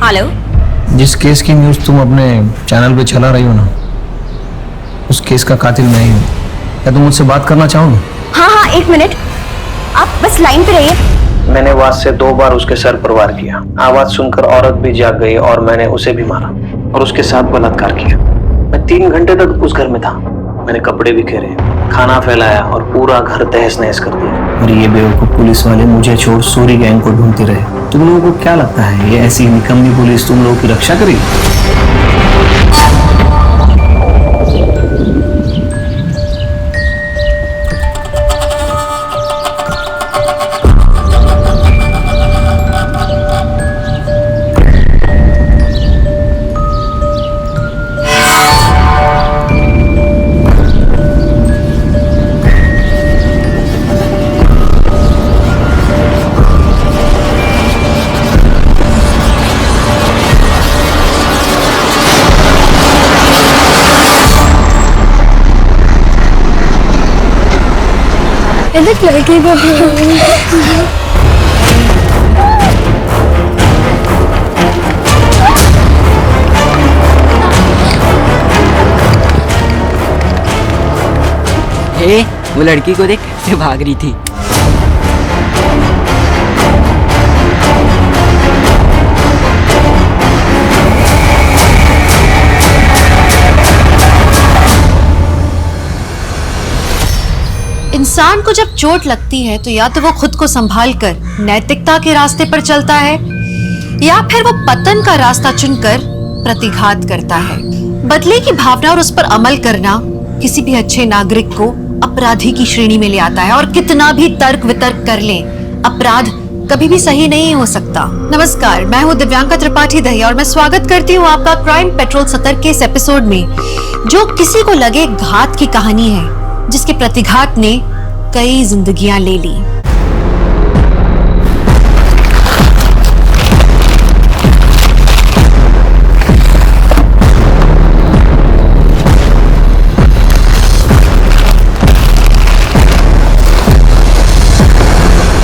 Hello. जिस case की news तुम अपने चैनल पे चला रही हो ना, उस केस का कातिल मैं ही हूँ। क्या तुम मुझसे बात करना चाहोगे? हाँ हाँ, एक मिनट, आप बस लाइन पे रहिए। मैंने आवाज से 2 बार उसके सर पर वार किया। आवाज सुनकर औरत भी जाग गई और मैंने उसे भी मारा और उसके साथ बलात्कार किया। मैं 3 घंटे तक उस घर में था। मैंने कपड़े बिखेरे, खाना फैलाया और पूरा घर तहस नहस कर दिया। और ये बेवकूफ पुलिस वाले मुझे छोड़ सूरी गैंग को ढूंढते रहे। तुम लोगों को क्या लगता है ये ऐसी निकम्मी पुलिस तुम लोगों की रक्षा करेगी? लड़की को वो लड़की को देख कैसे भाग रही थी। इंसान को जब चोट लगती है तो या तो वो खुद को संभाल कर नैतिकता के रास्ते पर चलता है या फिर वो पतन का रास्ता चुनकर प्रतिघात करता है। बदले की भावना और उस पर अमल करना किसी भी अच्छे नागरिक को अपराधी की श्रेणी में ले आता है। और कितना भी तर्क वितर्क कर ले, अपराध कभी भी सही नहीं हो सकता। नमस्कार, मैं हूँ दिव्यांका त्रिपाठी दहिया और मैं स्वागत करती हूँ आपका क्राइम पेट्रोल सतर्क के इस एपिसोड में, जो किसी को लगे घात की कहानी है, जिसके प्रतिघात ने कई जिंदगियां ले ली।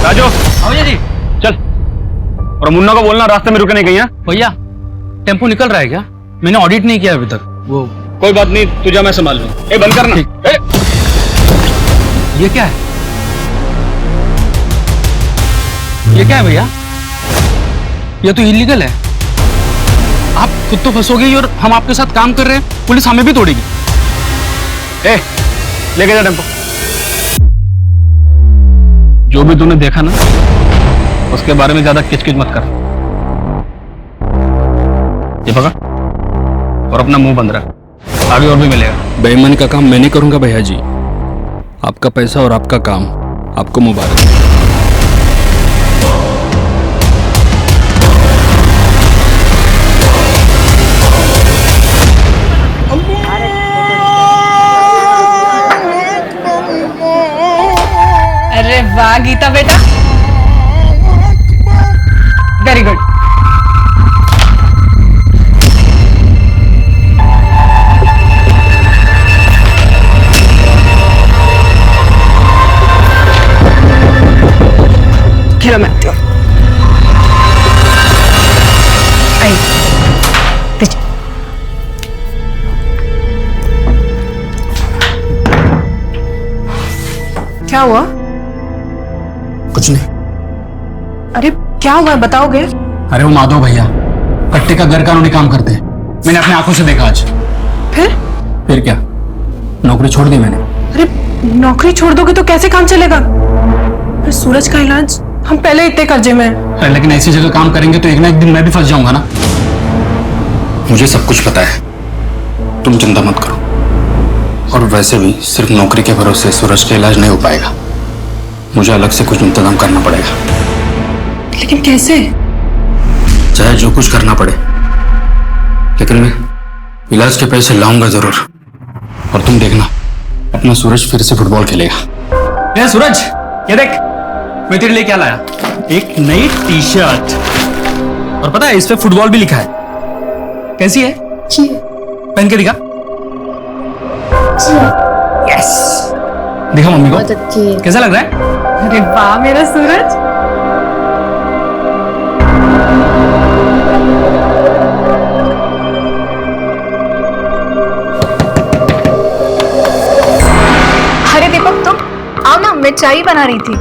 राजू, भैया जी चल। और मुन्ना को बोलना रास्ते में रुके नहीं कहीं। भैया, टेम्पो निकल रहा है क्या? मैंने ऑडिट नहीं किया अभी तक। वो कोई बात नहीं, तुझे मैं संभाल लूं। ए बंद करना। ये क्या है? ये क्या है भैया? ये तो इलीगल है। आप खुद तो फंसोगे ही और हम आपके साथ काम कर रहे हैं, पुलिस हमें भी तोड़ेगी। ए, लेके जा टेम्पो। जो भी तूने देखा ना, उसके बारे में ज्यादा किचकिच मत कर। ये पकड़ और अपना मुंह बंद रख, आगे और भी मिलेगा। बेईमानी का काम मैं नहीं करूंगा भैया जी। आपका पैसा और आपका काम, आपको मुबारक। अरे वाह गीता बेटा, वेरी गुड। खेलो मैं आती हूँ। क्या हुआ? कुछ नहीं। अरे क्या हुआ, बताओगे? अरे वो माधव भैया कट्टे का गैर कानूनी काम करते हैं। मैंने अपनी आंखों से देखा आज। फिर क्या, नौकरी छोड़ दी मैंने। अरे नौकरी छोड़ दोगे तो कैसे काम चलेगा? अरे सूरज का इलाज, हम पहले इतने कर्जे में हैं। अरे लेकिन ऐसी जगह काम करेंगे तो एक ना एक दिन मैं भी फंस जाऊंगा ना। मुझे सब कुछ पता है, तुम चिंता मत करो। और वैसे भी सिर्फ नौकरी के भरोसे सूरज का इलाज नहीं हो पाएगा, मुझे अलग से कुछ इंतजाम करना पड़ेगा। लेकिन कैसे? चाहे जो कुछ करना पड़े, लेकिन मैं इलाज के पैसे लाऊंगा जरूर। और तुम देखना, अपना सूरज फिर से फुटबॉल खेलेगा। ए सूरज, ये देख मैं तेरे लिए क्या लाया, एक नई टी शर्ट। और पता है इस पे फुटबॉल भी लिखा है। कैसी है? पहन के दिखा। यस, दिखा मम्मी को। कैसा लग रहा है? अरे वाह मेरा सूरज। मैं चाय बना रही थी।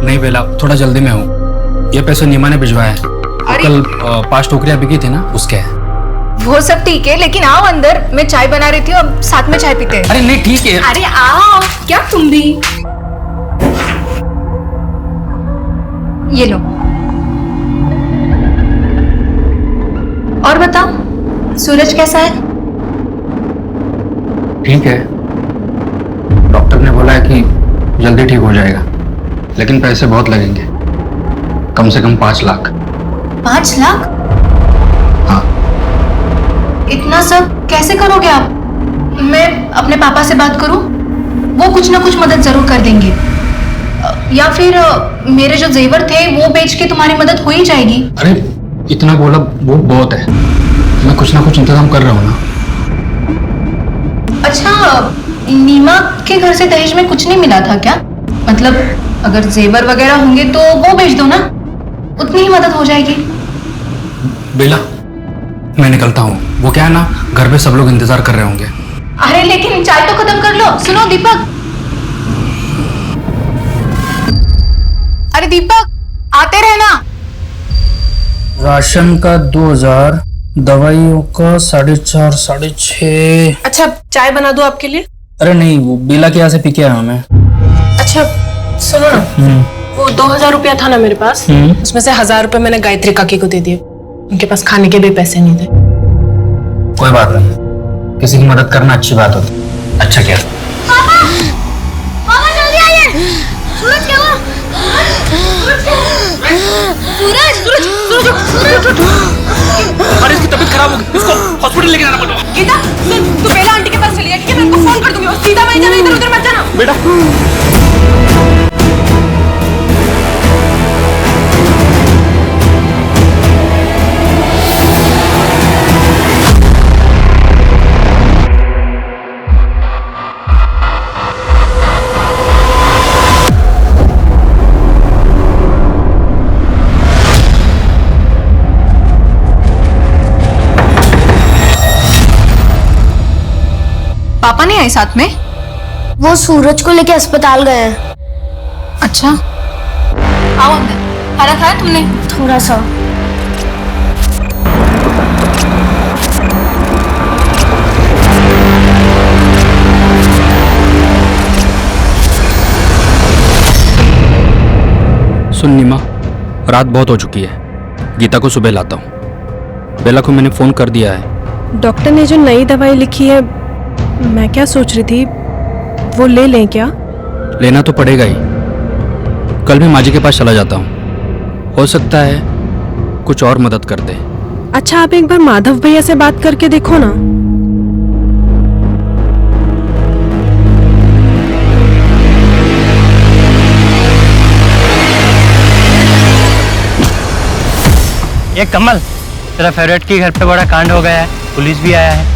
नहीं बेला, थोड़ा जल्दी में हूँ। ये पैसे नीमा ने भिजवाया है। कल 5 टोकरियां बिकी थी ना, उसके है। वो सब ठीक है, लेकिन आओ अंदर, मैं चाय बना रही थी और साथ में चाय पीते हैं। अरे नहीं, ठीक है। अरे आओ, क्या तुम भी। ये लो। और बताओ, सूरज कैसा है? ठीक है, डॉक्टर ने बोला है कि जल्दी ठीक हो जाएगा, लेकिन पैसे बहुत लगेंगे, कम से कम 5 लाख। 5 लाख? हाँ। इतना सब कैसे करोगे आप? मैं अपने पापा से बात करूं? वो कुछ ना कुछ मदद जरूर कर देंगे। या फिर मेरे जो जेवर थे वो बेच के तुम्हारी मदद हो ही जाएगी। अरे इतना बोला वो बहुत है, मैं कुछ ना कुछ इंतजाम कर रहा हूँ ना। अच्छा, नीमा के घर से दहेज में कुछ नहीं मिला था क्या? मतलब अगर जेवर वगैरह होंगे तो वो बेच दो ना, उतनी ही मदद हो जाएगी। बेला, मैं निकलता हूँ। वो क्या है ना, घर पे सब लोग इंतजार कर रहे होंगे। अरे लेकिन चाय तो खत्म कर लो। सुनो दीपक, अरे दीपक, आते रहना। राशन का 2000, दवाइयों का 4.5, 6.5। अच्छा, चाय बना दूं आपके लिए? अरे नहीं, वो बेला के यहाँ से पी के आया हूं मैं। अच्छा सुनो ना, वो 2000 रुपया था ना मेरे पास, उसमें से 1000 रुपए मैंने गायत्री काकी को दे दिए। उनके पास खाने के भी पैसे नहीं थे। कोई बात नहीं, किसी की मदद करना अच्छी बात होती है। अच्छा किया। पापा जल्दी आइए। सूरज क्या हुआ? सूरज अरे इसकी तबीयत खराब हो गई, इसको हॉस्पिटल लेके जाना पड़ेगा। गीता, तू बेला आंटी के पास चली जा, ठीक है? मैं उनको फोन कर दूंगी और सीधा वहीं जाना, इधर उधर मत जाना। बेटा पापा नहीं आए साथ में? वो सूरज को लेके अस्पताल गए हैं। अच्छा, आओ अंदर। खाना खाया तुमने? थोड़ा सा। सुन नीमा, रात बहुत हो चुकी है, गीता को सुबह लाता हूँ। बेला को मैंने फोन कर दिया है। डॉक्टर ने जो नई दवाई लिखी है, मैं क्या सोच रही थी, वो ले लें क्या? लेना तो पड़ेगा ही। कल मैं माजी के पास चला जाता हूँ, हो सकता है कुछ और मदद कर दे। अच्छा, आप एक बार माधव भैया से बात करके देखो ना। ये कमल, तेरा फेवरेट के घर पे बड़ा कांड हो गया है, पुलिस भी आया है।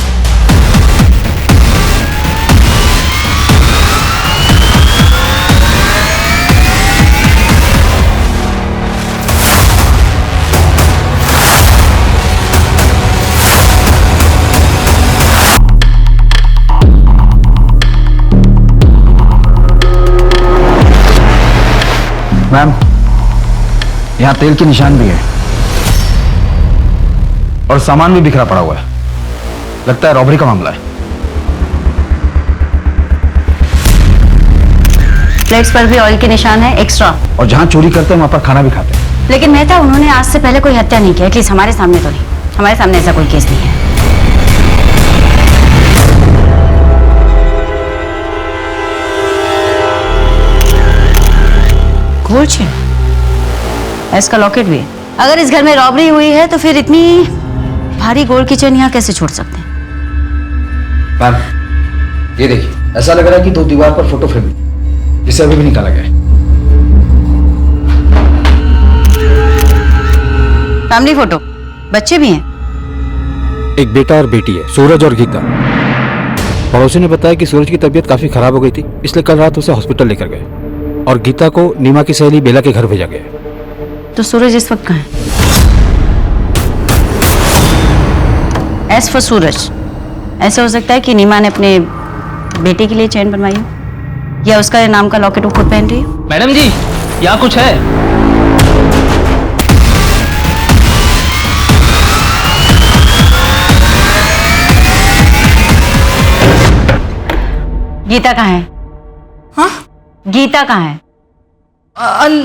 मैम, यहाँ तेल के निशान भी है और सामान भी बिखरा पड़ा हुआ है। लगता है रॉबरी का मामला है। प्लेट्स पर भी ऑयल के निशान है एक्स्ट्रा। और जहाँ चोरी करते हैं वहां पर खाना भी खाते हैं। लेकिन मेहता, उन्होंने आज से पहले कोई हत्या नहीं की, एटलीस्ट हमारे सामने तो नहीं। हमारे सामने ऐसा कोई केस नहीं है। गोल्ड चेन, इसका लॉकेट भी है। अगर इस घर में रॉबरी हुई है तो फिर इतनी भारी गोल्ड की चेन यहाँ कैसे छोड़ सकते हैं? मैम, ये देखिए, ऐसा लग रहा है कि 2 दीवार पर फोटो फ्रेम है, जिसे अभी भी निकाला गया है। फैमिली फोटो, बच्चे भी हैं। एक बेटा और बेटी है, सूरज और गीता। पड़ोसी ने बताया कि सूरज की तबीयत काफी खराब हो गई थी, इसलिए कल रात उसे हॉस्पिटल लेकर गए और गीता को नीमा की सहेली बेला के घर भेजा गया। तो सूरज इस वक्त कहाँ है? एज फॉर सूरज, ऐसा हो सकता है कि नीमा ने अपने बेटे के लिए चेन बनवाई हो, या उसका नाम का लॉकेट वो खुद पहन रही हो? मैडम जी, यहाँ कुछ है। गीता कहाँ है? हाँ? गीता कहाँ है?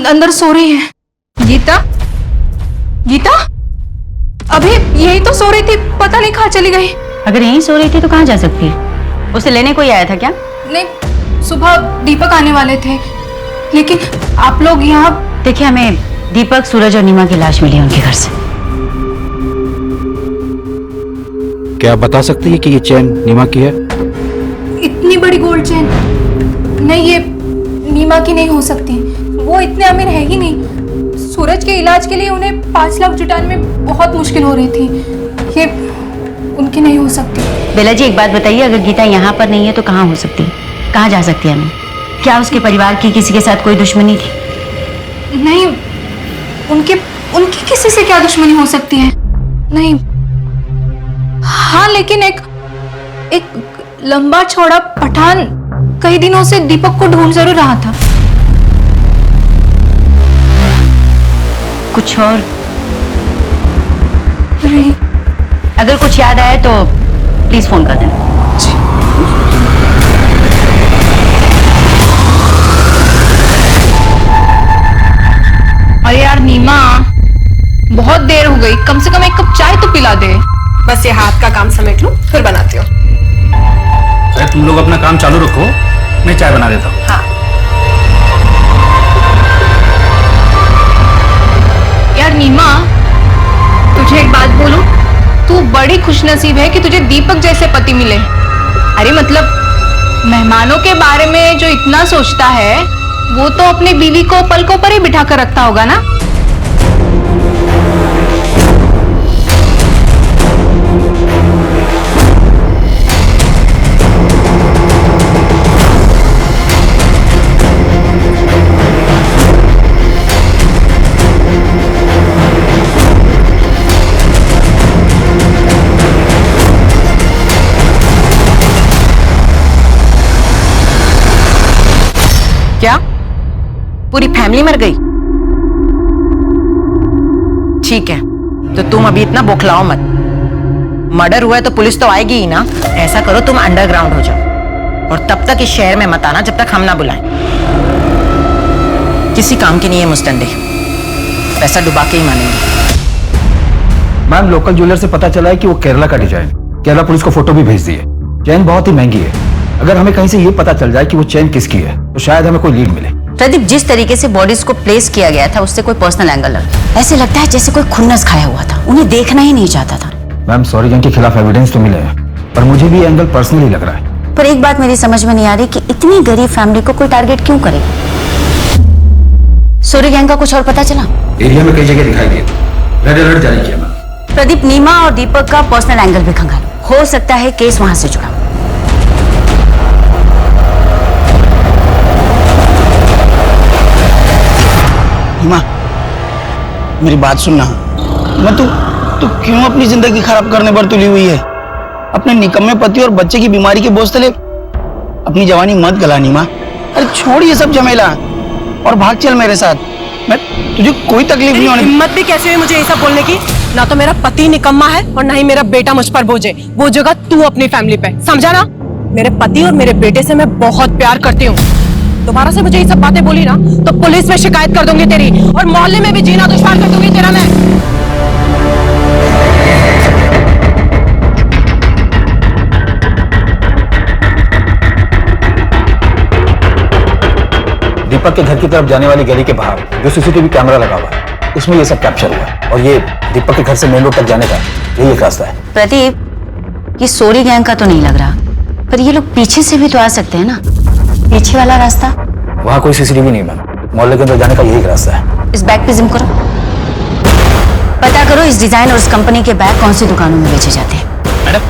अंदर सो रही है। गीता? गीता? अभी यही तो सो रही थी, पता नहीं कहाँ चली गई। अगर यहीं सो रही थी तो कहाँ जा सकती है? उसे लेने कोई आया था क्या? नहीं, सुबह दीपक आने वाले थे, लेकिन आप लोग यहाँ। देखिए, हमें दीपक, सूरज और नीमा की लाश मिली है उनके घर से। क्या आप बता सकती है कि ये चेन नीमा की है? इतनी बड़ी गोल्ड चेन? नहीं, ये नीमा की नहीं हो सकती। वो इतने अमीर है ही नहीं। सूरज के इलाज के लिए उन्हें 5 लाख जुटाने में बहुत मुश्किल हो रही थी। ये उनकी नहीं हो सकती। बेला जी, एक बात बताइए, अगर गीता यहाँ पर नहीं है तो कहाँ हो सकती है? कहाँ जा सकती है हमें? क्या उसके परिवार की किसी के साथ कोई दुश्मनी थी? नहीं, उनकी किसी से क्या दुश्मनी हो सकती है? नहीं। हाँ, लेकिन एक लंबा चौड़ा पठान कई दिनों से दीपक को ढूंढ जरूर रहा था। कुछ और? नहीं। अगर कुछ याद आए तो प्लीज फोन कर देना। अरे यार नीमा, बहुत देर हो गई, कम से कम एक कप चाय तो पिला दे। बस ये हाथ का काम समेट लूं, फिर बनाती हूँ। अरे तुम लोग अपना काम चालू रखो, मैं चाय बना देता हूँ। हाँ। यार नीमा, तुझे एक बात बोलूं, तू बड़ी खुशनसीब है कि तुझे दीपक जैसे पति मिले। अरे मतलब मेहमानों के बारे में जो इतना सोचता है, वो तो अपनी बीवी को पलकों पर ही बिठा कर रखता होगा ना। क्या पूरी फैमिली मर गई? ठीक है, तो तुम अभी इतना बौखलाओ मत। मर्डर हुआ है तो पुलिस तो आएगी ही ना। ऐसा करो, तुम अंडरग्राउंड हो जाओ और तब तक इस शहर में मत आना जब तक हम ना बुलाएं। किसी काम की नहीं है मुस्तंदे, पैसा डुबा के ही मानेंगे। मैम, लोकल ज्वेलर से पता चला है कि वो केरला का डिजाइन। केरला पुलिस को फोटो भी भेज दी है। चेन बहुत ही महंगी है। अगर हमें कहीं से ये पता चल जाए कि वो चेन किसकी है तो शायद हमें कोई लीड मिले। प्रदीप, जिस तरीके से बॉडीज को प्लेस किया गया था उससे कोई पर्सनल एंगल लगा। ऐसे लगता है जैसे कोई खुन्नस खाया हुआ था, उन्हें देखना ही नहीं चाहता था। मैम, सॉरी जन के खिलाफ एविडेंस तो मिले हैं, पर मुझे भी एंगल पर्सनली लग रहा है। पर एक बात मेरी समझ में नहीं आ रही कि इतनी गरीब फैमिली को कोई टारगेट क्यों करेगा? सूर्य गैंग का कुछ और पता चला? एरिया में कई जगह दिखाई दिए, रेड अलर्ट जारी किया मैम। प्रदीप, नीमा और दीपक का पर्सनल एंगल भी खंगालो, हो सकता है केस वहां से जुड़ा। नीमा, मेरी बात सुनना। मैं तू क्यों अपनी जिंदगी खराब करने पर तुली हुई है? अपने निकम्मे पति और बच्चे की बीमारी के बोझ तले अपनी जवानी मत गला नीमा। अरे छोड़ ये सब झमेला और भाग चल मेरे साथ। मैं तुझे कोई तकलीफ नहीं होने। हिम्मत भी कैसे हुई मुझे ये सब बोलने की? ना तो मेरा पति निकम्मा है और ना ही मेरा बेटा मुझ पर बोझ है। वो जगह तू अपनी फैमिली पे, समझा ना? मेरे पति और मेरे बेटे से मैं बहुत प्यार करती हूँ। दोबारा से मुझे ये सब बातें बोली ना तो पुलिस में शिकायत कर दूंगी तेरी, और मोहल्ले में भी जीना दुश्वार कर दूंगी तेरा मैं। दीपक के घर की तरफ जाने वाली गली के बाहर जो सीसीटीवी कैमरा लगा हुआ है उसमें ये सब कैप्चर हुआ है, और ये दीपक के घर से मेन रोड तक जाने का यही एक रास्ता है। प्रदीप, ये सोरी गैंग का तो नहीं लग रहा, पर ये लोग पीछे से भी तो आ सकते हैं ना, पीछे वाला रास्ता। वहाँ कोई सीसीटीवी नहीं मैम, मोहल्ले के अंदर जाने का यही एक रास्ता है। इस बैग पे जिम करो, पता करो इस डिजाइन और इस कंपनी के बैग कौन सी दुकानों में बेचे जाते हैं। मैडम,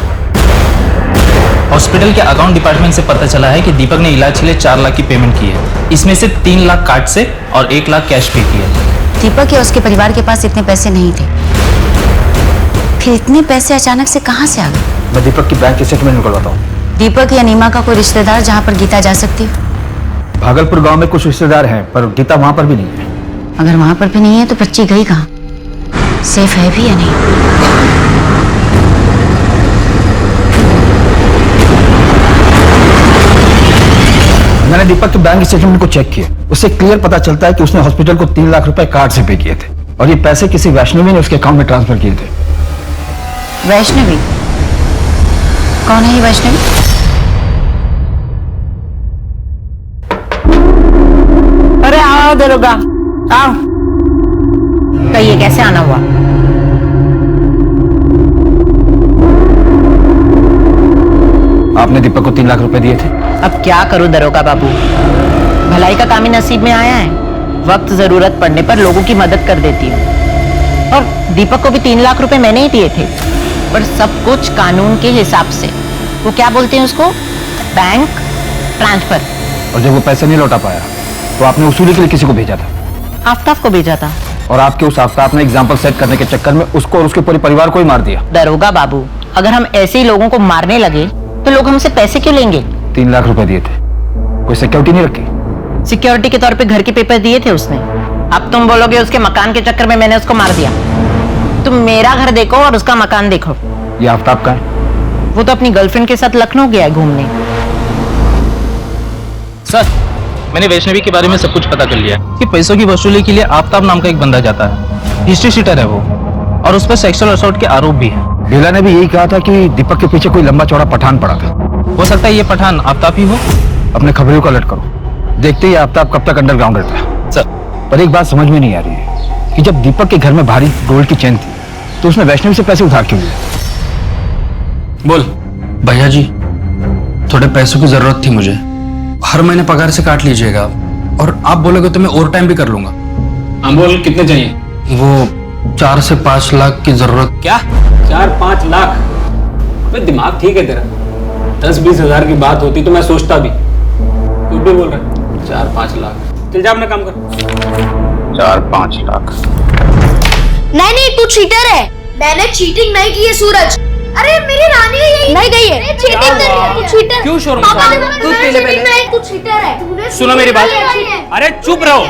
हॉस्पिटल के अकाउंट डिपार्टमेंट से पता चला है कि दीपक ने इलाज के लिए 4 लाख की पेमेंट की है। इसमें से 3 लाख कार्ड से और 1 लाख कैश पे किया है। दीपक या उसके परिवार के पास इतने पैसे नहीं थे, फिर इतने पैसे अचानक से कहाँ से आ गए? मैं दीपक की बैंक स्टेटमेंट निकलवाता हूँ। दीपक या नीमा का कोई रिश्तेदार जहाँ पर गीता जा सकती हो? भागलपुर गांव में कुछ रिश्तेदार हैं, पर गीता वहां पर भी नहीं है। अगर वहां पर भी नहीं है तो बच्ची गई कहाँ? सेफ है भी या नहीं? मैंने दीपक के बैंक स्टेटमेंट को चेक किया, उससे क्लियर पता चलता है कि उसने हॉस्पिटल को 3 लाख रुपए कार्ड से पे किए थे और ये पैसे किसी वैष्णवी ने उसके अकाउंट में ट्रांसफर किए थे। वैष्णवी? कौन है ये वैष्णवी? अरे आओ दरोगा, आओ। कहिए कैसे आना हुआ? आपने दीपक को 3 लाख रुपए दिए थे। अब क्या करूं दरोगा बाबू, भलाई का काम ही नसीब में आया है। वक्त जरूरत पड़ने पर लोगों की मदद कर देती हूँ। और दीपक को भी 3 लाख रुपए मैंने ही दिए थे, पर सब कुछ कानून के हिसाब से। वो क्या बोलते हैं उसको, बैंक ट्रांसफर। और जब वो पैसे नहीं लौटा पाया तो आपने वसूली के लिए किसी को भेजा था? आफ्ताब को भेजा था। और आपके उस आफ्ताब ने एग्जाम्पल सेट करने के चक्कर में उसको और उसके पूरे परिवार को ही मार दिया। दरोगा बाबू, अगर हम ऐसे ही लोगों को मारने लगे तो लोग हमसे पैसे क्यों लेंगे? 3 लाख रुपए दिए थे, कोई सिक्योरिटी नहीं रखी? सिक्योरिटी के तौर पे घर के पेपर दिए थे उसने। अब तुम बोलोगे उसके मकान के चक्कर में मैंने उसको मार दिया। तुम मेरा घर देखो और उसका मकान देखो। ये आफ्ताब का है? वो तो अपनी गर्लफ्रेंड के साथ लखनऊ गया है घूमने। सर, मैंने वैष्णवी के बारे में सब कुछ पता कर लिया कि पैसों की वसूली के लिए आफ्ताब नाम का एक बंदा जाता है। हिस्ट्री शीटर है वो, और उस पर सेक्सुअल असॉल्ट के आरोप भी है। बेला ने भी यही कहा था कि दीपक के पीछे कोई लंबा चौड़ा पठान पड़ा था। हो सकता है ये पठान आफ्ताब ही हो। अपने खबरों को अलर्ट करो, देखते ही आफ्ताब कब तक अंडरग्राउंड रहता है। सर, पर एक बात समझ में नहीं आ रही है कि जब दीपक के घर में भारी गोल्ड की चेन थी तो उसने वैष्णवी से पैसे उधार क्यों लिए? बोल। भैया जी, थोड़े पैसों की जरूरत थी मुझे। हर महीने पगार से काट लीजिएगा, और आप बोलोगे तो मैं ओवर टाइम भी कर लूंगा। हम बोल कितने चाहिए? वो 4 से 5 लाख की जरूरत। क्या 4-5 लाख? भाई दिमाग ठीक है तेरा? 10-20 हजार की बात होती तो मैं सोचता भी। तू भी बोल रहा है 4-5 लाख? चल जा अपना काम कर। 4-5 लाख? नहीं नहीं, तू चीटर है। मैंने चीटिंग नहीं की है सूरज। अरे मेरी रानी यही नहीं गई है। चीटिंग कर रही है, तू चीटर। क्यों शोर पापा ने मचा? तू पहले तू चीटर है। सुनो मेरी बात। अरे चुप रहो।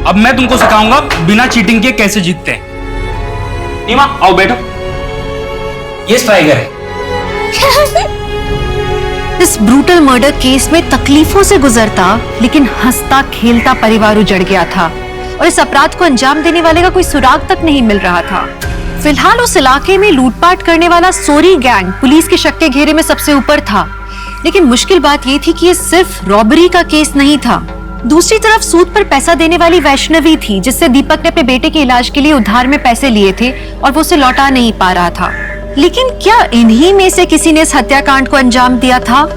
अब मैं तुमको सिखाऊंगा बिना चीटिंग के कैसे जीतते हैं। नीमा आओ बैठो। ये स्ट्राइकर है। इस ब्रूटल मर्डर केस में तकलीफों से गुजरता लेकिन हंसता खेलता परिवार उजड़ गया था और इस अपराध को अंजाम देने वाले का कोई सुराग तक नहीं मिल रहा था। फिलहाल उस इलाके में लूटपाट करने वाला सोरी गैंग पुलिस के शक के घेरे में सबसे ऊपर था, लेकिन मुश्किल बात यह थी कि ये सिर्फ रॉबरी का केस नहीं था। दूसरी तरफ सूद पर पैसा देने वाली वैष्णवी थी, जिससे दीपक ने अपने बेटे के इलाज के लिए उधार में पैसे लिए थे और वो उसे लौटा नहीं पा रहा था। लेकिन क्या इन्हीं में से किसी ने इस हत्याकांड को अंजाम दिया था,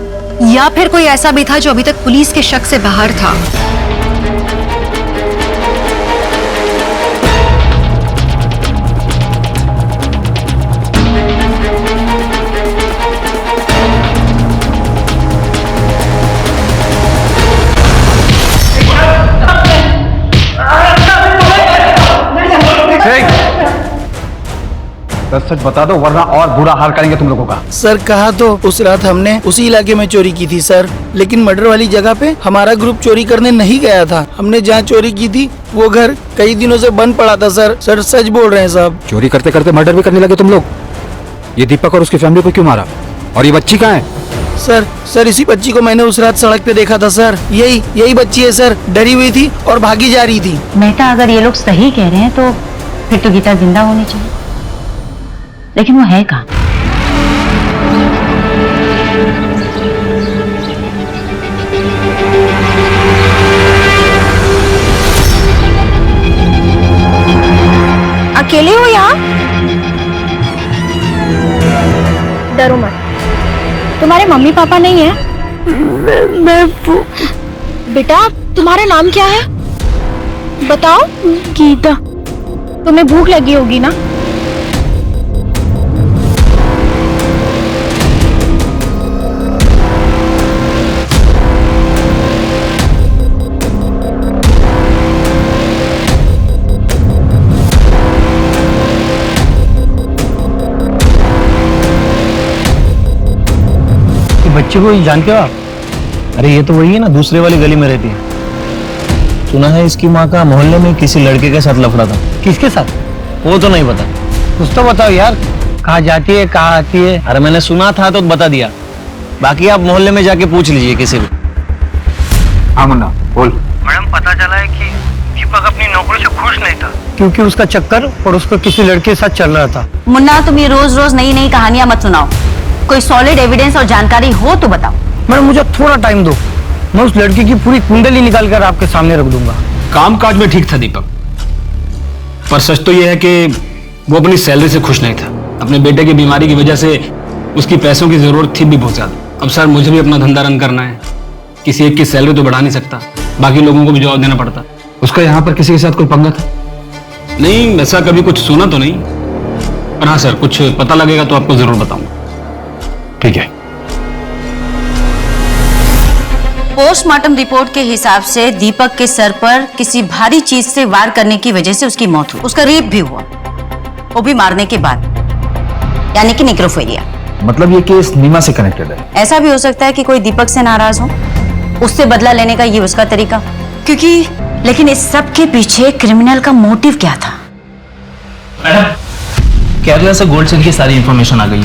या फिर कोई ऐसा भी था जो अभी तक पुलिस के शक से बाहर था? सच सच बता दो वरना और बुरा हाल करेंगे तुम लोगों का। सर कहा तो उस रात हमने उसी इलाके में चोरी की थी सर, लेकिन मर्डर वाली जगह पे हमारा ग्रुप चोरी करने नहीं गया था। हमने जहाँ चोरी की थी वो घर कई दिनों से बंद पड़ा था सर। सर सच बोल रहे हैं साहब। चोरी करते करते मर्डर भी करने लगे तुम लोग। ये दीपक और उसकी फैमिली को क्यों मारा? और ये बच्ची कहाँ है? सर इसी बच्ची को मैंने उस रात सड़क पे देखा था सर। यही बच्ची है सर, डरी हुई थी और भागी जा रही थी। मेहता, अगर ये लोग सही कह रहे हैं तो फिर तो गीता जिंदा होनी चाहिए, लेकिन वो है कहाँ? अकेले हो यहाँ? डरो मत, तुम्हारे मम्मी पापा नहीं है? मैं बेटा, तुम्हारा नाम क्या है बताओ? गीता। तुम्हें भूख लगी होगी ना? बच्ची को जानते हो आप? अरे ये तो वही है ना, दूसरे वाली गली में रहती है। सुना है इसकी माँ का मोहल्ले में किसी लड़के के साथ लफड़ा था। किसके साथ? वो तो नहीं पता। कुछ तो बताओ यार, कहाँ जाती है कहाँ आती है? अरे मैंने सुना था तो बता दिया, बाकी आप मोहल्ले में जाके पूछ लीजिए किसी भी। हाँ मुन्ना बोल। मैडम पता चला है कि दीपक अपनी नौकरी से खुश नहीं था, क्योंकि उसका चक्कर और उसको किसी लड़के के साथ चल रहा था। मुन्ना, तुम ये रोज रोज नई नई कहानियां मत सुनाओ। कोई सॉलिड एविडेंस और जानकारी हो तो बताओ। मैडम मुझे थोड़ा टाइम दो, मैं उस लड़की की पूरी कुंडली निकाल कर आपके सामने रख दूंगा। काम काज में ठीक था दीपक, पर सच तो यह है कि वो अपनी सैलरी से खुश नहीं था। अपने बेटे की बीमारी की वजह से उसकी पैसों की जरूरत थी भी बहुत ज्यादा। अब सर मुझे भी अपना धंधा रन करना है, किसी एक की सैलरी तो बढ़ा नहीं सकता, बाकी लोगों को भी जवाब देना पड़ता। उसका यहाँ पर किसी के साथ कोई पंगा था? नहीं, ऐसा कभी कुछ सुना तो नहीं, पर हाँ सर कुछ पता लगेगा तो आपको जरूर बताऊंगा। ठीक है। पोस्टमार्टम रिपोर्ट के हिसाब से दीपक के सर पर किसी भारी चीज से वार करने की वजह से उसकी मौत हुई। उसका रेप भी हुआ, वो भी मारने के बाद, यानी कि निक्रोफेलिया। मतलब ये केस नीमा से कनेक्टेड है? ऐसा भी हो सकता है कि कोई दीपक से नाराज हो, उससे बदला लेने का ये उसका तरीका। क्योंकि लेकिन इस सब के पीछे क्रिमिनल का मोटिव क्या था? मैडम, केरला से गोल्ड चेन की सारी इंफॉर्मेशन आ गई।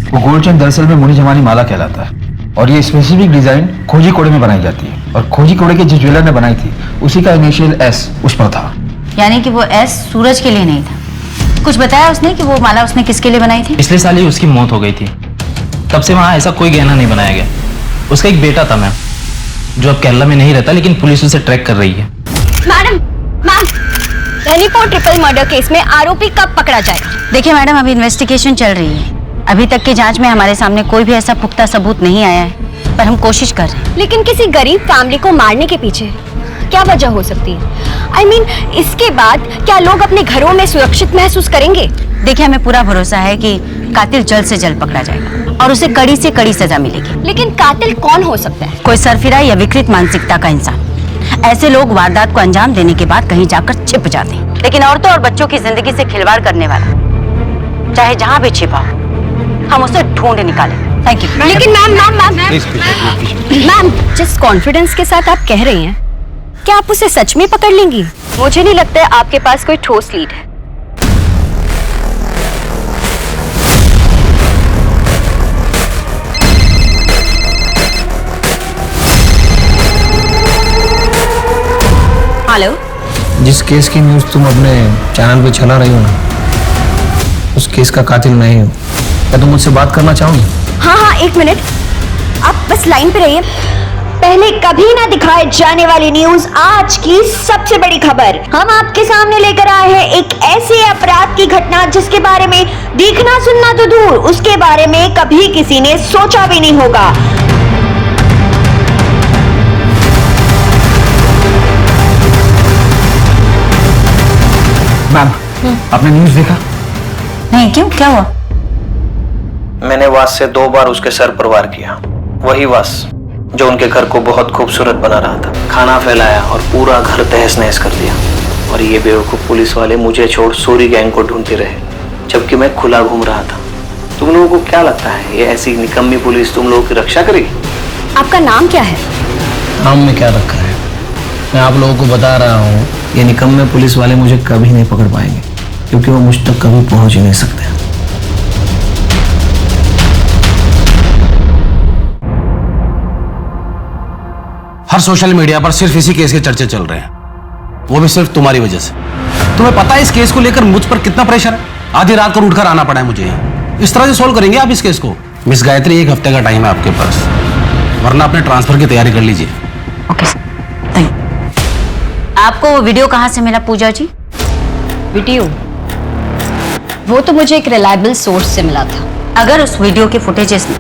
वो गोल्ड चेन दरअसल में मुनी जमानी माला कहलाता है और ये स्पेसिफिक डिजाइन खोजी कोड़े में बनाई जाती है और खोजी कोड़े के जिस ज्वेलर ने बनाई थी उसी का इनिशियल एस उस पर था। यानी कि वो एस सूरज के लिए नहीं था। कुछ बताया उसने कि वो माला उसने किसके लिए बनाई थी? पिछले साल ही उसकी मौत हो गई थी, तब से वहां ऐसा कोई गहना नहीं बनाया गया। उसका एक बेटा था मैम, जो अब केरला में नहीं रहता, लेकिन पुलिस उसे ट्रैक कर रही है। मैडम, हनीफोर्ड ट्रिपल मर्डर केस में आरोपी कब पकड़ा जाएगा? देखिए मैडम, अभी इन्वेस्टिगेशन चल रही है। अभी तक की जांच में हमारे सामने कोई भी ऐसा पुख्ता सबूत नहीं आया है, पर हम कोशिश कर रहे हैं। लेकिन किसी गरीब फैमिली को मारने के पीछे क्या वजह हो सकती है? I mean, इसके बाद क्या लोग अपने घरों में सुरक्षित महसूस करेंगे? देखिए, हमें पूरा भरोसा है कि कातिल जल्द से जल्द पकड़ा जाएगा और उसे कड़ी से कड़ी सजा मिलेगी। लेकिन कातिल कौन हो सकता है? कोई सरफिरा या विकृत मानसिकता का इंसान। ऐसे लोग वारदात को अंजाम देने के बाद कहीं जाकर छिप जाते हैं, लेकिन औरतों और बच्चों की जिंदगी से खिलवाड़ करने वाला चाहे जहां भी छिपा हो, हम उसे ढूंढ निकालें। Thank you. लेकिन मैम, जिस कॉन्फिडेंस के साथ आप कह रही हैं, क्या आप उसे सच में पकड़ लेंगी? मुझे नहीं लगता है आपके पास कोई ठोस लीड है। हेलो, जिस केस की न्यूज तुम अपने चैनल पे चला रही हो ना, उस केस का कातिल नहीं हो। क्या तुम मुझसे बात करना चाहोगी? हाँ, एक मिनट, आप बस लाइन पे रहिए। पहले कभी ना दिखाए जाने वाली न्यूज, आज की सबसे बड़ी खबर हम आपके सामने लेकर आए हैं। एक ऐसे अपराध की घटना जिसके बारे में देखना सुनना तो दूर, उसके बारे में कभी किसी ने सोचा भी नहीं होगा। मैम, आपने न्यूज़ देखा? नहीं, क्यों, क्या हुआ? मैंने वास से 2 बार उसके सर पर वार किया। वही वास जो उनके घर को बहुत खूबसूरत बना रहा था। खाना फैलाया और पूरा घर तहस नहस कर दिया। और ये बेवकूफ पुलिस वाले मुझे छोड़ सूरी गैंग को ढूंढते रहे, जबकि मैं खुला घूम रहा था। तुम लोगों को क्या लगता है ये ऐसी निकम्मी पुलिस तुम लोगों की रक्षा करेगी? आपका नाम क्या है? नाम में क्या रखा है, मैं आप लोगों को बता रहा हूँ, ये निकम्मे पुलिस वाले मुझे कभी नहीं पकड़ पाएंगे, क्योंकि वो मुझ तक कभी पहुंच ही नहीं सकते। हर सोशल मीडिया पर सिर्फ इसी केस के चर्चे चल रहे हैं, वो भी सिर्फ तुम्हारी वजह से। तुम्हें पता है इस केस को लेकर मुझ पर कितना प्रेशर है? आधी रात को उठकर आना पड़ा है मुझे यहाँ। इस तरह से सोल्व करेंगे आप इस केस को? मिस गायत्री, 1 हफ्ते का टाइम है आपके पास, वरना अपने ट्रांसफर की तैयारी कर लीजिए। ओके, आपको वो वीडियो कहाँ से मिला पूजा जी? वीडियो? वो तो मुझे एक रिलायबल सोर्स से मिला था। अगर उस वीडियो के फुटेजेस में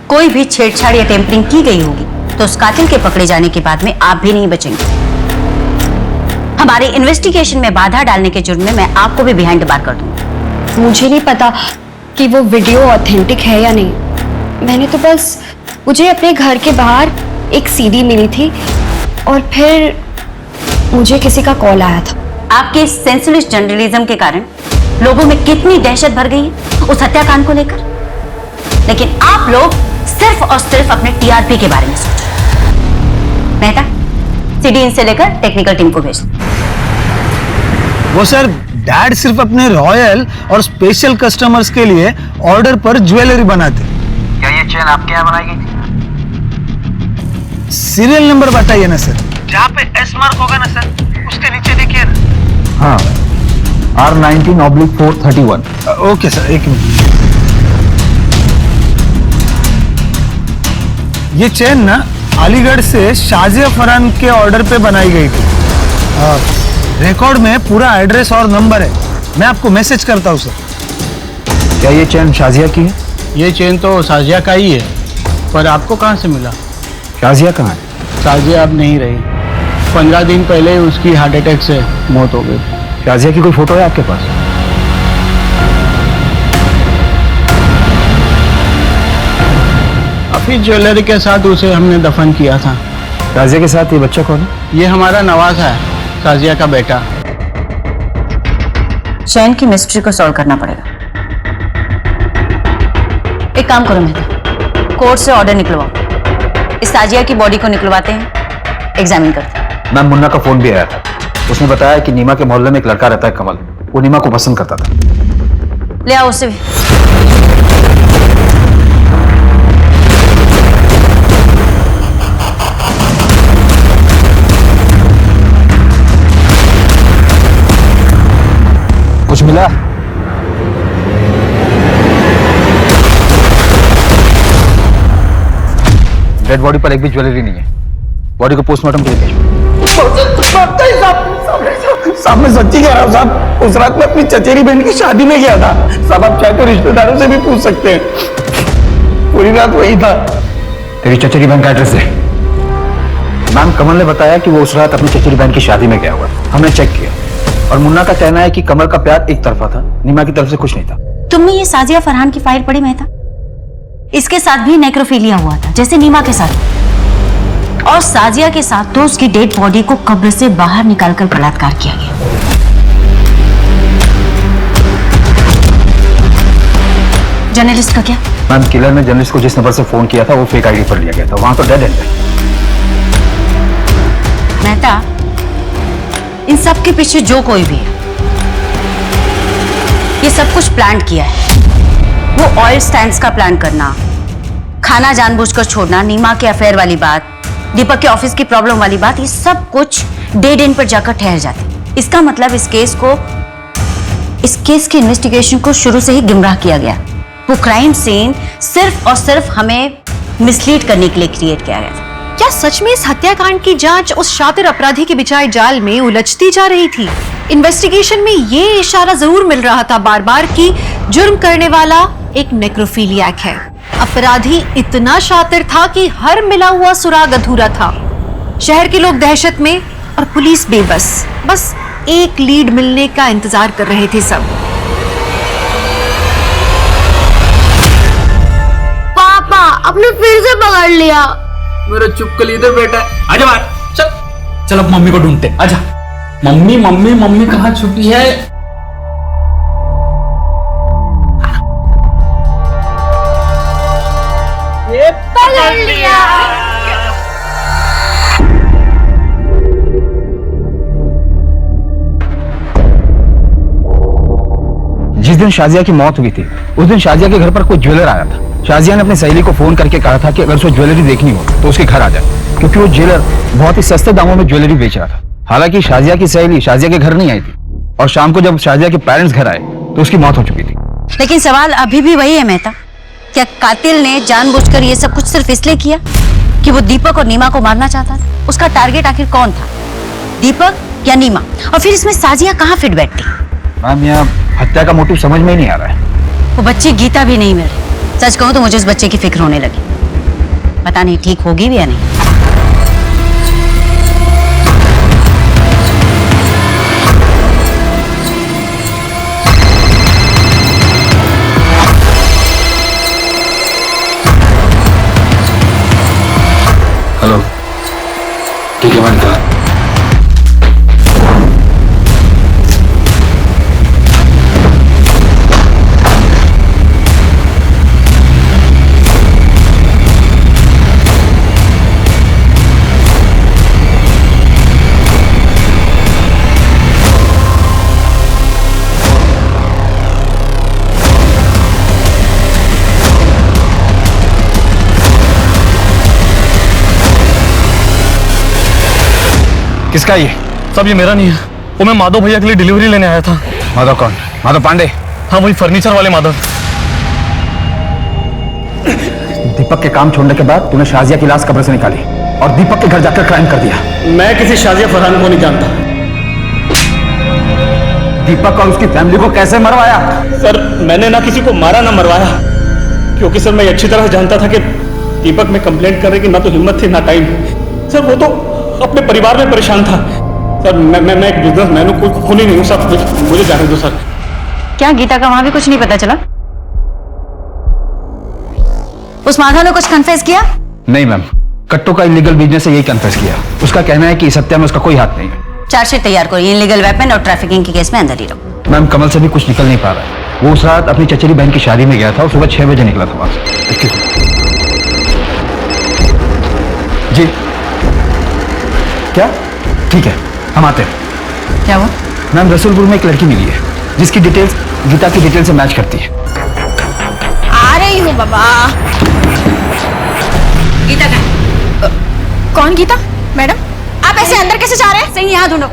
कोई भी छेड़छाड़ या टेम्परिंग की गई होगी तो उस कातिल के पकड़े जाने के बाद में आप भी नहीं बचेंगे। हमारे इन्वेस्टिगेशन में बाधा डालने के जुर्म में मैं आपको भी बिहाइंड द बार कर दूंगी। मुझे नहीं पता कि वो वीडियो ऑथेंटिक है या नहीं। मैंने तो बस, मुझे अपने घर के बाहर एक सीडी मिली थी और फिर मुझे किसी का कॉल आया था। आपके सेंसलेस जर्नलिज्म के कारण लोगों में कितनी दहशत भर गई है उस हत्याकांड को लेकर। लेकिन आप लोग सिर्फ और सिर्फ अपने टीआरपी के बारे में सोचो। मेहता, सीडी इन से लेकर टेक्निकल टीम को भेज। वो सर, डैड सिर्फ अपने रॉयल और स्पेशल कस्टमर्स के लिए ऑर्डर पर ज्वेलरी बनाते। क्या ये चेन आपके यहाँ बनाई गई थी? सीरियल नंबर बताइए ना सर। जहाँ पे एस मार्क होगा ना सर, उसके नीचे देखिए ना। हाँ, R19/431। ओके सर, एक मिनट। ये चेन ना अलीगढ़ से शाजिया फरहान के ऑर्डर पे बनाई गई थी। रिकॉर्ड में पूरा एड्रेस और नंबर है, मैं आपको मैसेज करता हूँ सर। क्या ये चैन शाजिया की है? ये चेन तो शाजिया का ही है, पर आपको कहाँ से मिला? शाजिया कहाँ है? शाजिया अब नहीं रही, 15 दिन पहले ही उसकी हार्ट अटैक से मौत हो गई। शाजिया की कोई फोटो है आपके पास? अभी ज्वेलरी के साथ उसे हमने दफन किया था। शाजिया के साथ ये बच्चा कौन है? ये हमारा नवाज है, शाजिया का बेटा। चैन की मिस्ट्री को सॉल्व करना पड़ेगा। एक काम करो मेहता, कोर्ट से ऑर्डर निकलवाओ, इस साजिया की बॉडी को निकलवाते हैं, एग्जामिन करते हैं। मैम, मुन्ना का फोन भी आया था। उसने बताया कि नीमा के मोहल्ले में एक लड़का रहता है कमल, वो नीमा को पसंद करता था। ले आओ उससे भी। कुछ मिला? डेड बॉडी पर एक भी ज्वेलरी नहीं है। बॉडी को पोस्टमार्टम के लिए भेजो। साहब मैं सच्ची कह रहा हूँ साहब, उस रात में अपनी चचेरी बहन की शादी में गया था साहब। आप चाहे तो रिश्तेदारों से भी पूछ सकते हैं, पूरी रात वही था। तेरी चचेरी बहन का एड्रेस है? मैम, कमल ने बताया कि वो उस रात अपनी चचेरी बहन की शादी में गया हुआ। हमने चेक किया और मुन्ना का कहना है कि कमल का प्यार एक तरफा था, नीमा की तरफ से कुछ नहीं था। तुमने ये साजिया फरहान की फाइल पढ़ी मेहता? इसके साथ भी नेक्रोफिलिया हुआ था, जैसे नीमा के साथ। और साजिया के साथ तो उसकी डेड बॉडी को कब्र से बाहर निकालकर बलात्कार किया गया। जर्नलिस्ट का क्या? मैम, किलर ने जर्नलिस्ट को जिस नंबर से फोन किया था वो फेक आईडी पर लिया गया था, वहां तो डेड एंड है। मेहता, इन सब के पीछे जो कोई भी है, ये सब कुछ प्लान किया है। वो ऑयल स्टैंड्स का प्लान करना, खाना जानबूझकर छोड़ना, नीमा के अफेयर वाली बात, दीपक के ऑफिस की प्रॉब्लम वाली बात, ये सब कुछ डेड एंड पर जाकर ठहर जाती। इसका मतलब इस केस की इन्वेस्टिगेशन को शुरू से ही गुमराह किया गया। वो क्राइम सीन सिर्फ और सिर्फ हमें मिसलीड करने के लिए क्रिएट किया गया था। क्या सच में इस हत्याकांड की जांच उस शातिर अपराधी के बिछाए जाल में उलझती जा रही थी? इन्वेस्टिगेशन में ये इशारा जरूर मिल रहा था बार बार कि जुर्म करने वाला एक नेक्रोफिलियक है। अपराधी इतना शातिर था कि हर मिला हुआ सुराग अधूरा था। शहर के लोग दहशत में और पुलिस बेबस, बस एक लीड मिलने का इंतजार कर रहे थे सब। पापा आपने फिर से पकड़ लिया। मेरा चुपकल इधर बैठा है, आजा बाहर। चल चल, अब मम्मी को ढूंढते, आजा। मम्मी मम्मी मम्मी कहाँ छुपी है? ये पकड़ लिया। जिस दिन शाजिया की मौत हुई थी उस दिन शाजिया के घर पर कोई ज्वेलर आया था। शाजिया ने अपनी सहेली को फोन करके कहा था कि अगर उसको ज्वेलरी देखनी हो तो उसके घर आ जाए, क्योंकि वो ज्वेलर बहुत ही सस्ते दामों में ज्वेलरी बेच रहा था। हालांकि शाजिया की सहेली शाजिया के घर नहीं आई थी और शाम को जब शाजिया के पेरेंट्स घर आए तो उसकी मौत हो चुकी थी। लेकिन सवाल अभी भी वही है मेहता, क्या कातिल ने जानबूझकर ये सब कुछ सिर्फ इसलिए किया कि वो दीपक और नीमा को मारना चाहता था? उसका टारगेट आखिर कौन था, दीपक या नीमा? और फिर इसमें साजिया कहाँ फिट बैठती? मैम, यहाँ हत्या का मोटिव समझ में ही नहीं आ रहा है। वो बच्ची गीता भी नहीं मिल रही। सच कहूं तो मुझे उस बच्चे की फिक्र होने लगी। पता नहीं ठीक होगी भी या नहीं। हेलो, ठीक है, मैं निकला। किसका ये? सब ये मेरा नहीं है, वो मैं माधव भैया के लिए डिलीवरी लेने आया था। माधव कौन? माधव पांडे? हाँ वही फर्नीचर वाले माधव। दीपक के काम छोड़ने के बाद तूने शाजिया की लाश कब्र से निकाली और दीपक के घर जाकर क्राइम कर दिया। मैं किसी शाजिया फरहान को नहीं जानता। दीपक और उसकी फैमिली को कैसे मरवाया? सर मैंने ना किसी को मारा ना मरवाया, क्योंकि सर मैं अच्छी तरह जानता था कि दीपक में कंप्लेंट करने की ना तो हिम्मत थी ना टाइम। सर वो तो अपने परिवार में परेशान था। सर मैं एक बिजनेसमैन हूँ, कोई खूनी नहीं हूँ। सब मुझे जाने दो सर। क्या गीता का वहां भी कुछ नहीं पता चला? उस माधव ने कुछ कन्फेस किया? नहीं मैम, कट्टो का इलीगल बिजनेस से यही कन्फेस किया। उसका कहना है कि इस हत्या में उसका कोई हाथ नहीं है। चार्जशीट तैयार करो, इलीगल वेपन और ट्रैफिकिंग के केस में अंदर ही रहो। मैम कमल से भी कुछ निकल नहीं पा रहा है। वो उस रात अपनी चचेरी बहन की शादी में गया था और सुबह 6 बजे निकला था वहां से। जी क्या? ठीक है हम आते हैं। क्या वो? मैम रसूलपुर में एक लड़की मिली है जिसकी डिटेल्स गीता की डिटेल से मैच करती है। आ रही हूँ बाबा। गीता का? कौन गीता? मैडम आप ऐसे अंदर कैसे जा रहे हैं? सही यहाँ ढूंढो।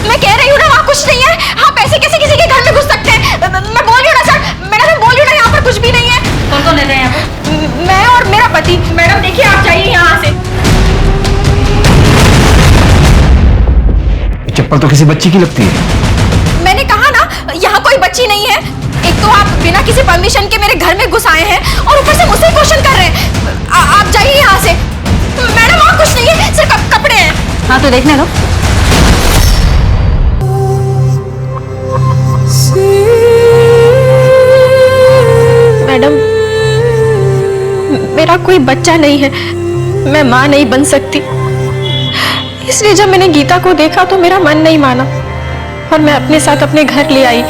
मैं कह रही हूँ ना वहाँ कुछ नहीं है। आप ऐसे कैसे किसी के घर में घुस सकते हैं? मैं बोल रही हूँ ना सर, मैडम मैं बोल रही हूँ ना यहाँ पर कुछ भी नहीं है। कौन कौन रहते हैं यहाँ पे? मैं और मेरा पति। मैडम देखिए आप जाइए यहाँ से। चप्पल तो किसी बच्ची की लगती है। मैंने कहा ना यहाँ कोई बच्ची नहीं है। एक तो आप बिना किसी परमिशन के मेरे घर में घुस आए हैं और ऊपर से मुझसे क्वेश्चन कर रहे हैं। आप जाइए यहाँ से। मैडम वहाँ कुछ नहीं है, सिर्फ कपड़े हैं। हाँ तो देखने दो। मैडम मेरा कोई बच्चा नहीं है, मैं माँ नहीं बन सकती। इसलिए जब मैंने गीता को देखा तो मेरा मन नहीं माना और मैं अपने साथ अपने घर ले आई।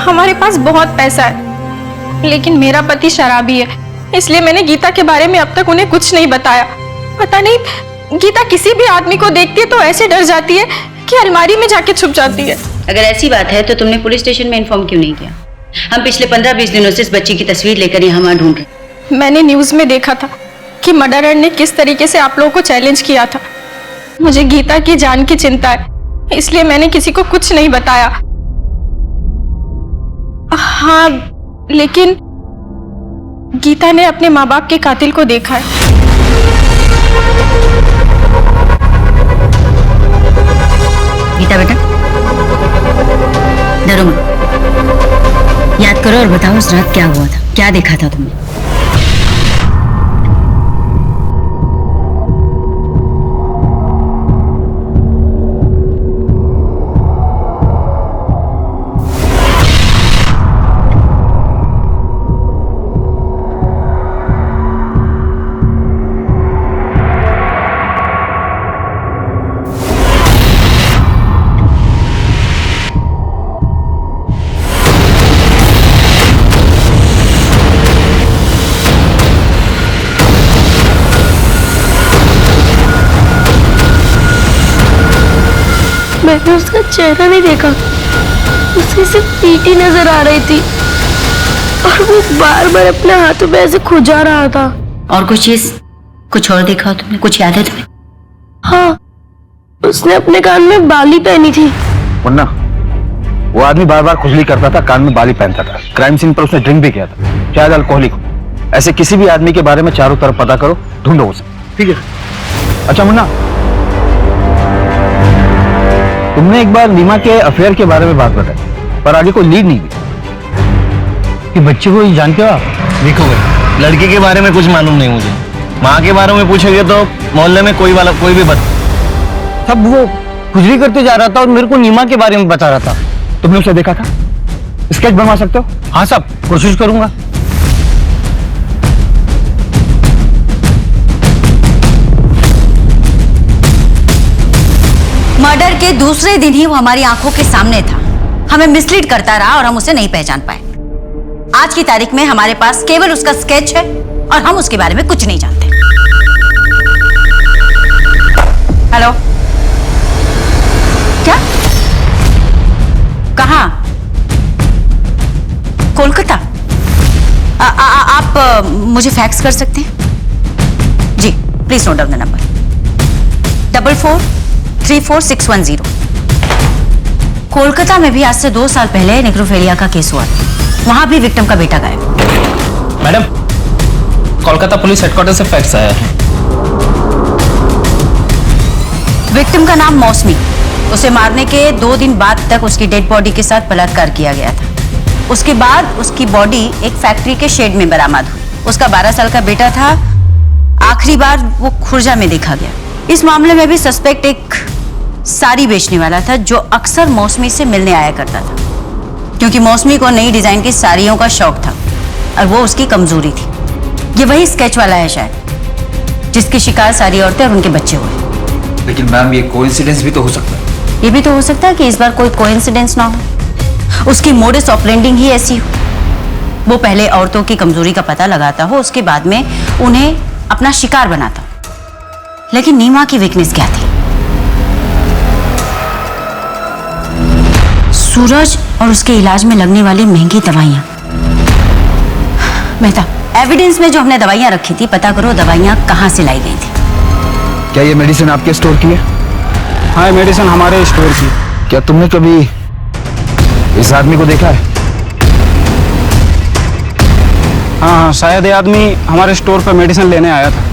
हमारे पास बहुत पैसा है लेकिन मेरा पति शराबी है, इसलिए मैंने गीता के बारे में अब तक उन्हें कुछ नहीं बताया। पता नहीं गीता किसी भी आदमी को देखती है तो ऐसे डर जाती है कि अलमारी में जाके छुप जाती है। अगर ऐसी बात है तो तुमने पुलिस स्टेशन में इन्फॉर्म क्यों नहीं किया? हम पिछले 15-20 दिनों से इस बच्ची की तस्वीर लेकर यहाँ वहाँ ढूंढ रहे। मैंने न्यूज में देखा था कि मर्डरर ने किस तरीके से आप लोगों को चैलेंज किया था। मुझे गीता की जान की चिंता है, इसलिए मैंने किसी को कुछ नहीं बताया। हाँ लेकिन गीता ने अपने माँ बाप के कातिल को देखा है। गीता बेटा डरो मत, याद करो और बताओ उस रात क्या हुआ था, क्या देखा था तुमने? मैंने उसका चेहरा नहीं देखा, उसकी सिर्फ पीठ ही नजर आ रही थी और वो बार बार अपने हाथों में ऐसे खुजा रहा था। और कुछ चीज, कुछ और देखा हो तुमने? कुछ याद है तुम्हें? हाँ उसने अपने कान में बाली पहनी थी। मुन्ना वो आदमी बार बार खुजली करता था, कान में बाली पहनता था। क्राइम सीन पर उसने ड्रिंक भी किया था, शायद अल्कोहलिक हो। ऐसे किसी भी आदमी के बारे में चारों तरफ पता करो, ढूंढो उसे। ठीक है? अच्छा मुन्ना तुमने एक बार नीमा के अफेयर के बारे में बात बताई पर आगे कोई लीड नहीं दी कि बच्चे को जानते हो आप? देखो भाई लड़के के बारे में कुछ मालूम नहीं मुझे। माँ के बारे में पूछोगे तो मोहल्ले में कोई भी तब वो खुजली करते जा रहा था और मेरे को नीमा के बारे में बता रहा था। तुमने उसे देखा था? स्केच बनवा सकते हो? हाँ साहब कोशिश करूंगा। मर्डर के दूसरे दिन ही वो हमारी आंखों के सामने था, हमें मिसलीड करता रहा और हम उसे नहीं पहचान पाए। आज की तारीख में हमारे पास केवल उसका स्केच है और हम उसके बारे में कुछ नहीं जानते। हेलो, क्या? कहाँ? कोलकाता? आप मुझे फैक्स कर सकते हैं? जी please note down the number 44346110। Kolkata में भी आज से 2 साल पहले नेक्रोफेलिया का केस हुआ था। वहां भी विक्टिम का बेटा गायब। मैडम, कोलकाता पुलिस हेडक्वार्टर से फैक्स आया है। विक्टिम का नाम मौसमी। उसे मारने के 2 दिन बाद तक उसकी डेड बॉडी के साथ बलात्कार किया गया था। उसके बाद उसकी बॉडी एक फैक्ट्री के शेड में बरामद हुई। उसका 12 साल का बेटा था। आखिरी बार वो खुर्जा में देखा गया। इस मामले में भी सस्पेक्ट एक साड़ी बेचने वाला था जो अक्सर मौसमी से मिलने आया करता था, क्योंकि मौसमी को नई डिजाइन की साड़ियों का शौक था और वो उसकी कमजोरी थी। ये वही स्केच वाला है शायद जिसकी शिकार सारी औरतें और उनके बच्चे हुए। लेकिन मैम, ये कोइंसिडेंस भी तो हो सकता है। ये भी तो हो सकता है कि इस बार कोई कोइंसिडेंस ना हो, उसकी मोडिस ऑपरेंडी ही ऐसी हो। वो पहले औरतों की कमजोरी का पता लगाता हो, उसके बाद में उन्हें अपना शिकार बनाता हो। लेकिन नीमा की वीकनेस क्या थी? सूरज और उसके इलाज में लगने वाली महंगी दवाइयां। मेहता, एविडेंस में जो हमने दवाइयां रखी थी, पता करो दवाइयां कहां से लाई गई थी। क्या ये मेडिसिन आपके स्टोर की है? हाँ, मेडिसिन हमारे स्टोर की। क्या तुमने कभी इस आदमी को देखा है? हाँ, शायद ये आदमी हमारे स्टोर पर मेडिसिन लेने आया था।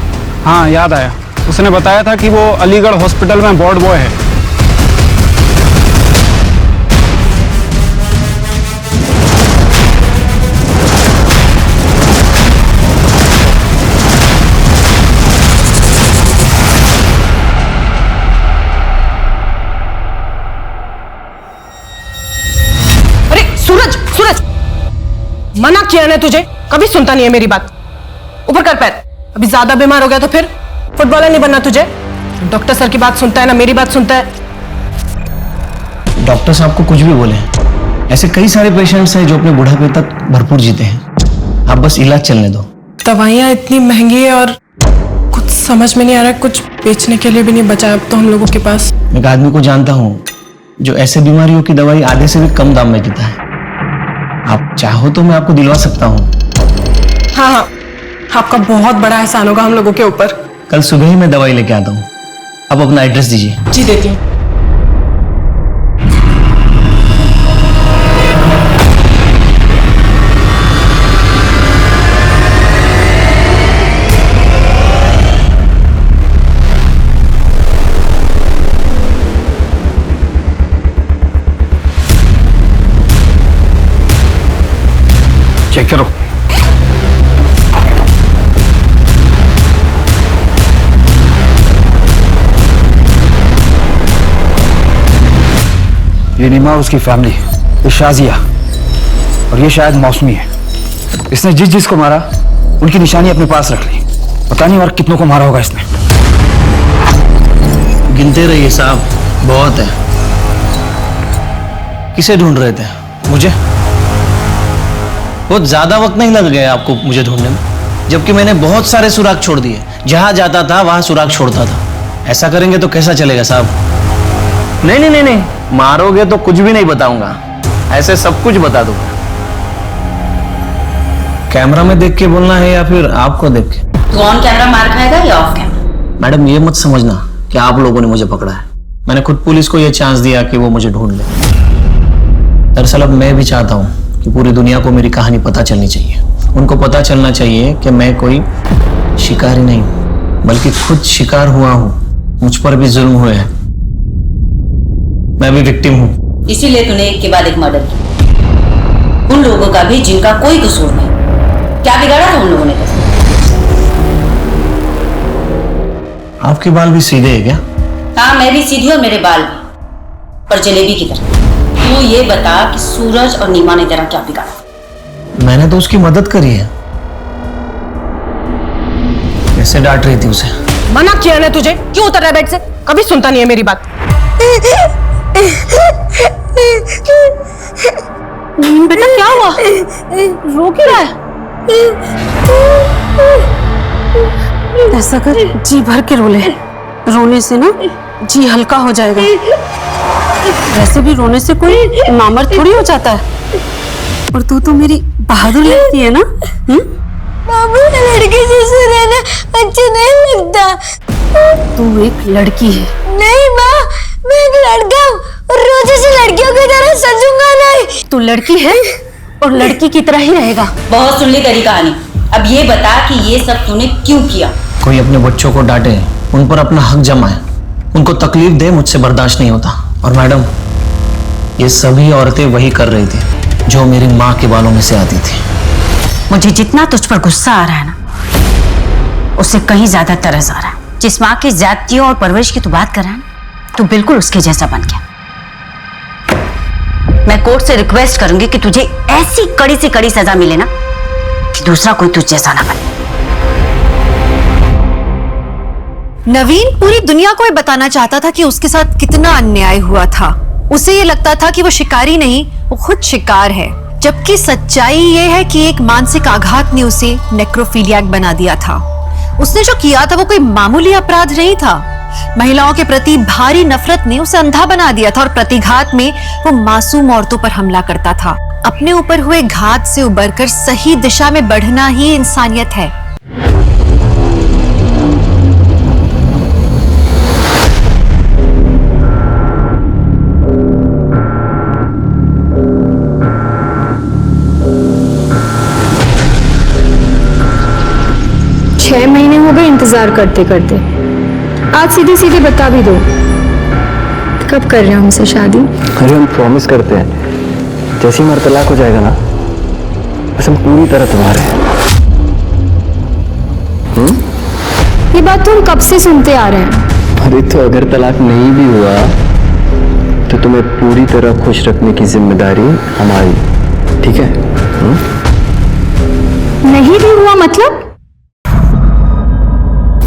हाँ, याद आया। उसने बताया था कि वो अलीगढ़ हॉस्पिटल में वार्ड बॉय है। अरे सूरज, सूरज, मना किया ना तुझे, कभी सुनता नहीं है मेरी बात। ऊपर कर पैर। अभी ज्यादा बीमार हो गया तो फिर फुटबॉलर नहीं बनना तुझे। डॉक्टर सर की बात सुनता है ना मेरी बात सुनता है। डॉक्टर साहब को कुछ भी बोले, ऐसे कई सारे पेशेंट्स हैं जो अपने बुढ़ापे तक भरपूर जीते हैं। आप बस इलाज चलने दो। दवाइयाँ इतनी महंगी है और कुछ समझ में नहीं आ रहा, कुछ बेचने के लिए भी नहीं बचा अब तो हम लोगों के पास। मैं एक आदमी को जानता हूँ जो ऐसे बीमारियों की दवाई आधे से भी कम दाम में देता है। आप चाहो तो मैं आपको दिलवा सकता हूँ। हाँ हाँ, आपका बहुत बड़ा एहसान होगा हम लोगों के ऊपर। कल सुबह ही मैं दवाई लेके आता हूँ। अब अपना एड्रेस दीजिए। जी, देती हूँ। चेक करो। ये नीमा और उसकी फैमिली, ये शाजिया और ये शायद मौसमी है। इसने जिस जिसको मारा उनकी निशानी अपने पास रख ली। पता नहीं और कितनों को मारा होगा इसने। गिनते रहिए साहब, बहुत है। किसे ढूंढ रहे थे? मुझे? बहुत ज्यादा वक्त नहीं लग गया आपको मुझे ढूंढने में, जबकि मैंने बहुत सारे सुराग छोड़ दिए। जहां जाता था वहां सुराग छोड़ता था। ऐसा करेंगे तो कैसा चलेगा साहब? नहीं नहीं नहीं नहीं, मारोगे तो कुछ भी नहीं बताऊंगा, ऐसे सब कुछ बता दूंगा। कैमरा में देख के बोलना है या फिर आपको देख के? तू ऑन कैमरा मार खाएगा या ऑफ कैमरा? मैडम, ये मत समझना कि आप लोगों ने मुझे पकड़ा है। मैंने खुद पुलिस को यह चांस दिया कि वो मुझे ढूंढ ले। दरअसल अब मैं भी चाहता हूँ कि पूरी दुनिया को मेरी कहानी पता चलनी चाहिए। उनको पता चलना चाहिए कि मैं कोई शिकारी नहीं बल्कि खुद शिकार हुआ हूँ। मुझ पर भी जुल्म हुए हैं, मैं भी विक्टिम हूँ। इसीलिए तूने एक के बाद एक मर्डर किया, उन लोगों का भी जिनका कोई कसूर नहीं। क्या बिगाड़ा था उन लोगों ने? आपके बाल भी सीधे हैं क्या? हाँ, मैं भी सीधी और मेरे बाल भी, पर जलेबी की तरह। तू ये बता कि सूरज और नीमा ने तेरा क्या बिगाड़ा? मैंने तो उसकी मदद करी है। कैसे डांट रही थी उसे? मना किया ना तुझे, क्यों उतर रहा है बेड से? कभी सुनता नहीं है मेरी बात। बेटा क्या हुआ? रो क्यों रहा है? ऐसा कर, जी भर के रो ले। रोने से ना जी हल्का हो जाएगा। वैसे भी रोने से कोई नामर्द थोड़ी हो जाता है। और तू तो मेरी बहादुर लगती है ना? बाबू, लड़के जैसे रहना अच्छा नहीं लगता। तू एक लड़की है। नहीं माँ, मैं एक लड़का हूँ और रोज ऐसे लड़कियों की तरह सजूंगा नहीं। तू लड़की है और लड़की की तरह ही रहेगा। बहुत सुन ली तेरी कहानी, अब ये बता कि ये सब तूने क्यों किया? कोई अपने बच्चों को डांटे, उन पर अपना हक जमाए, उनको तकलीफ दे, मुझसे बर्दाश्त नहीं होता। और मैडम, ये सभी औरतें वही कर रही थी जो मेरी माँ के बालों में से आती थी। मुझे जितना तुझ पर गुस्सा आ रहा है ना, उससे कहीं ज्यादा तरस आ रहा है। जिस माँ की जातियों और परवरिश की तू बात कर रहा है ना, तू बिल्कुल उसके जैसा बन गया। मैं कोर्ट से रिक्वेस्ट करूंगी कि तुझे ऐसी कड़ी से कड़ी सजा मिले ना कि दूसरा कोई तुझ जैसा ना बने। नवीन पूरी दुनिया को ये बताना चाहता था कि उसके साथ कितना अन्याय हुआ था। उसे ये लगता था कि वो शिकारी नहीं, वो खुद शिकार है। जबकि सच्चाई ये है कि एक मानसिक आघात ने उसे नेक्रोफिलियाक बना दिया था। उसने जो किया था वो कोई मामूली अपराध नहीं था। महिलाओं के प्रति भारी नफरत ने उसे अंधा बना दिया था और प्रतिघात में वो मासूम औरतों पर हमला करता था। अपने ऊपर हुए घात से उबरकर सही दिशा में बढ़ना ही इंसानियत है। छह महीने हो गए इंतजार करते करते। आज सीधे सीधे बता भी दो, कब कर रहे हो हमसे शादी? अरे हम प्रॉमिस करते हैं, जैसे ही हमारा तलाक हो जाएगा ना, बस हम पूरी तरह तुम्हारे हैं। ये बात तो हम कब से सुनते आ रहे हैं। अरे तो अगर तलाक नहीं भी हुआ तो तुम्हें पूरी तरह खुश रखने की जिम्मेदारी हमारी, ठीक है? नहीं भी हुआ मतलब?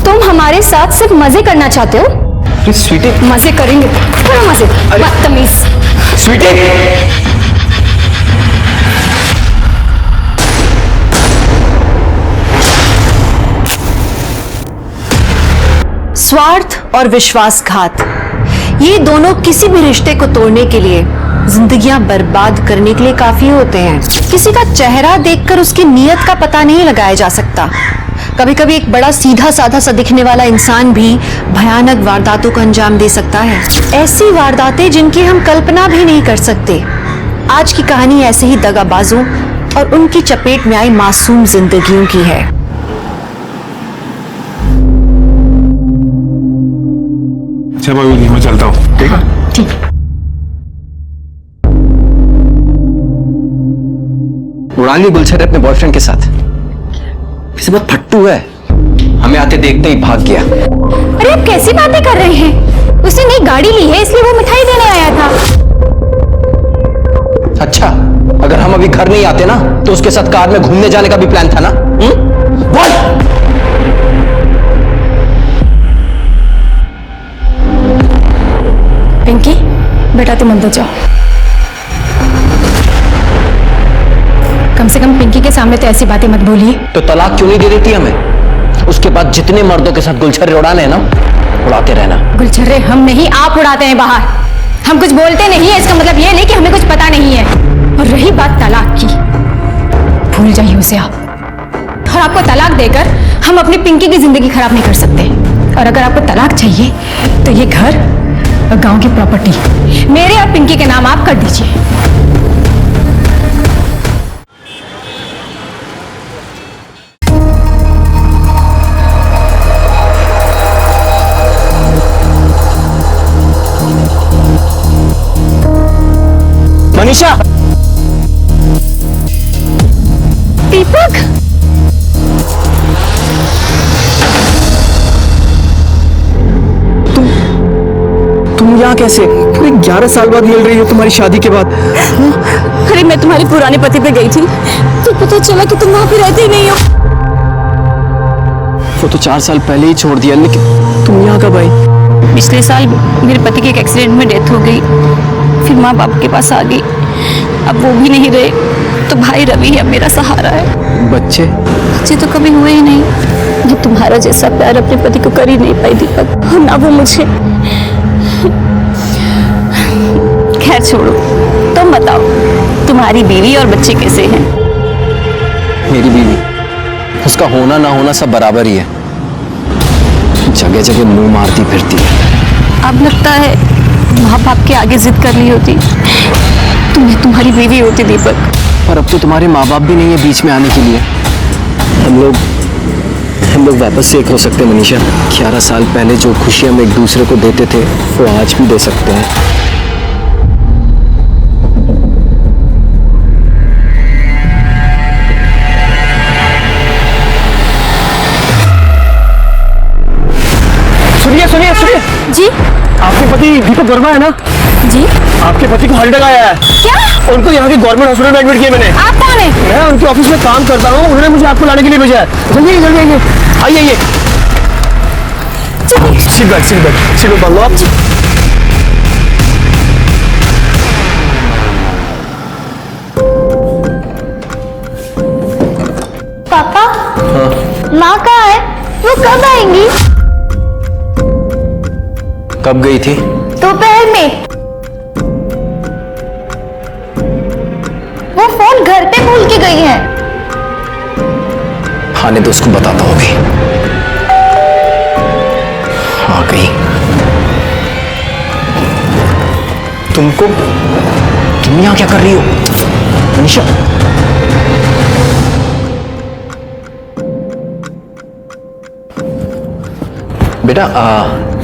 तुम हमारे साथ सिर्फ मजे करना चाहते हो? स्वीटी, मजे करेंगे, करो मजे, बदतमीज। स्वीटी, स्वार्थ और विश्वासघात, ये दोनों किसी भी रिश्ते को तोड़ने के लिए, जिंदगियां बर्बाद करने के लिए काफी होते हैं। किसी का चेहरा देखकर उसकी नीयत का पता नहीं लगाया जा सकता। कभी कभी एक बड़ा सीधा साधा सा दिखने वाला इंसान भी भयानक वारदातों को अंजाम दे सकता है। ऐसी वारदातें जिनकी हम कल्पना भी नहीं कर सकते। आज की कहानी ऐसे ही दगाबाजों और उनकी चपेट में आई मासूम जिंदगियों की है। अच्छा भाई, मैं चलता हूँ, ठीक है? ठीक। उड़ा ली गुलशन अपने बॉयफ्रेंड के साथ। किसी बहुत फट्टू है, हमें आते देखते ही भाग गया। अरे आप कैसी बातें कर रहे हैं? उसने नई गाड़ी ली है इसलिए वो मिठाई देने आया था। अच्छा, अगर हम अभी घर नहीं आते ना तो उसके साथ कार में घूमने जाने का भी प्लान था ना? बोल। पिंकी बेटा तुम अंदर जाओ। कम से कम पिंकी के सामने तो ऐसी बातें मत बोलिए। तो तलाक क्यों नहीं दे देती हमें? उसके बाद जितने मर्दों के साथ गुलछर्रे उड़ाने हैं ना, उड़ाते रहना। गुलछर्रे हम नहीं, आप उड़ाते हैं बाहर। हम कुछ बोलते नहीं है, इसका मतलब ये नहीं कि हमें कुछ पता नहीं है। और रही बात तलाक की, भूल जाइए उसे आप। और आपको तलाक देकर हम अपनी पिंकी की जिंदगी खराब नहीं कर सकते। और अगर आपको तलाक चाहिए तो ये घर और गांव की प्रॉपर्टी मेरे और पिंकी के नाम आप कर दीजिए। मनीषा, दीपक, तुम यहाँ कैसे? पूरे 11 साल बाद मिल रही हो तुम्हारी शादी के बाद। अरे मैं तुम्हारे पुराने पति पे गई थी तो पता चला कि तुम वहां पे रहते ही नहीं हो। वो तो 4 साल पहले ही छोड़ दिया, लेकिन तुम यहाँ कब आई? पिछले साल मेरे पति की एक एक्सीडेंट में डेथ हो गई, फिर माँ बाप के पास आ गई। अब वो भी नहीं रहे तो भाई रवि है मेरा सहारा है। बच्चे तो कभी हुए ही नहीं। जो तुम्हारा जैसा प्यार अपने पति को कर ही नहीं पाई दीपक, और ना वो मुझे। खैर छोड़ो, तुम बताओ तुम्हारी बीवी और बच्चे कैसे हैं? मेरी बीवी, उसका होना ना होना सब बराबर ही है। जगह जगह मुंह मारती फिरती है। अब लगता है माँ बाप के आगे जिद कर ली होती तो मैं तुम्हारी बीवी होती दीपक। पर अब तो तुम्हारे माँ बाप भी नहीं है बीच में आने के लिए। हम लोग वापस से एक हो सकते हैं मनीषा। 11 साल पहले जो खुशियां हम एक दूसरे को देते थे वो आज भी दे सकते हैं। सुनिए जी आपके पति दीपक वर्मा है ना जी। आपके पति को हार्ट अटैक आया है। क्या? उनको यहाँ की गवर्नमेंट हॉस्पिटल में एडमिट किया मैंने। आप कौन है? मैं उनके ऑफिस में काम करता हूँ, उन्होंने मुझे आपको लाने के लिए भेजा है। जल्दी जल्दी आइए। सीट बेल्ट बांध लो आप। पापा माँ कहाँ है? वो कब आएंगी? कब गई थी? दोपहर में। वो फोन घर पे भूल के गई है। आने तो उसको बताता हूँ अभी। आ गई। तुम यहाँ क्या कर रही हो मनीषा? बेटा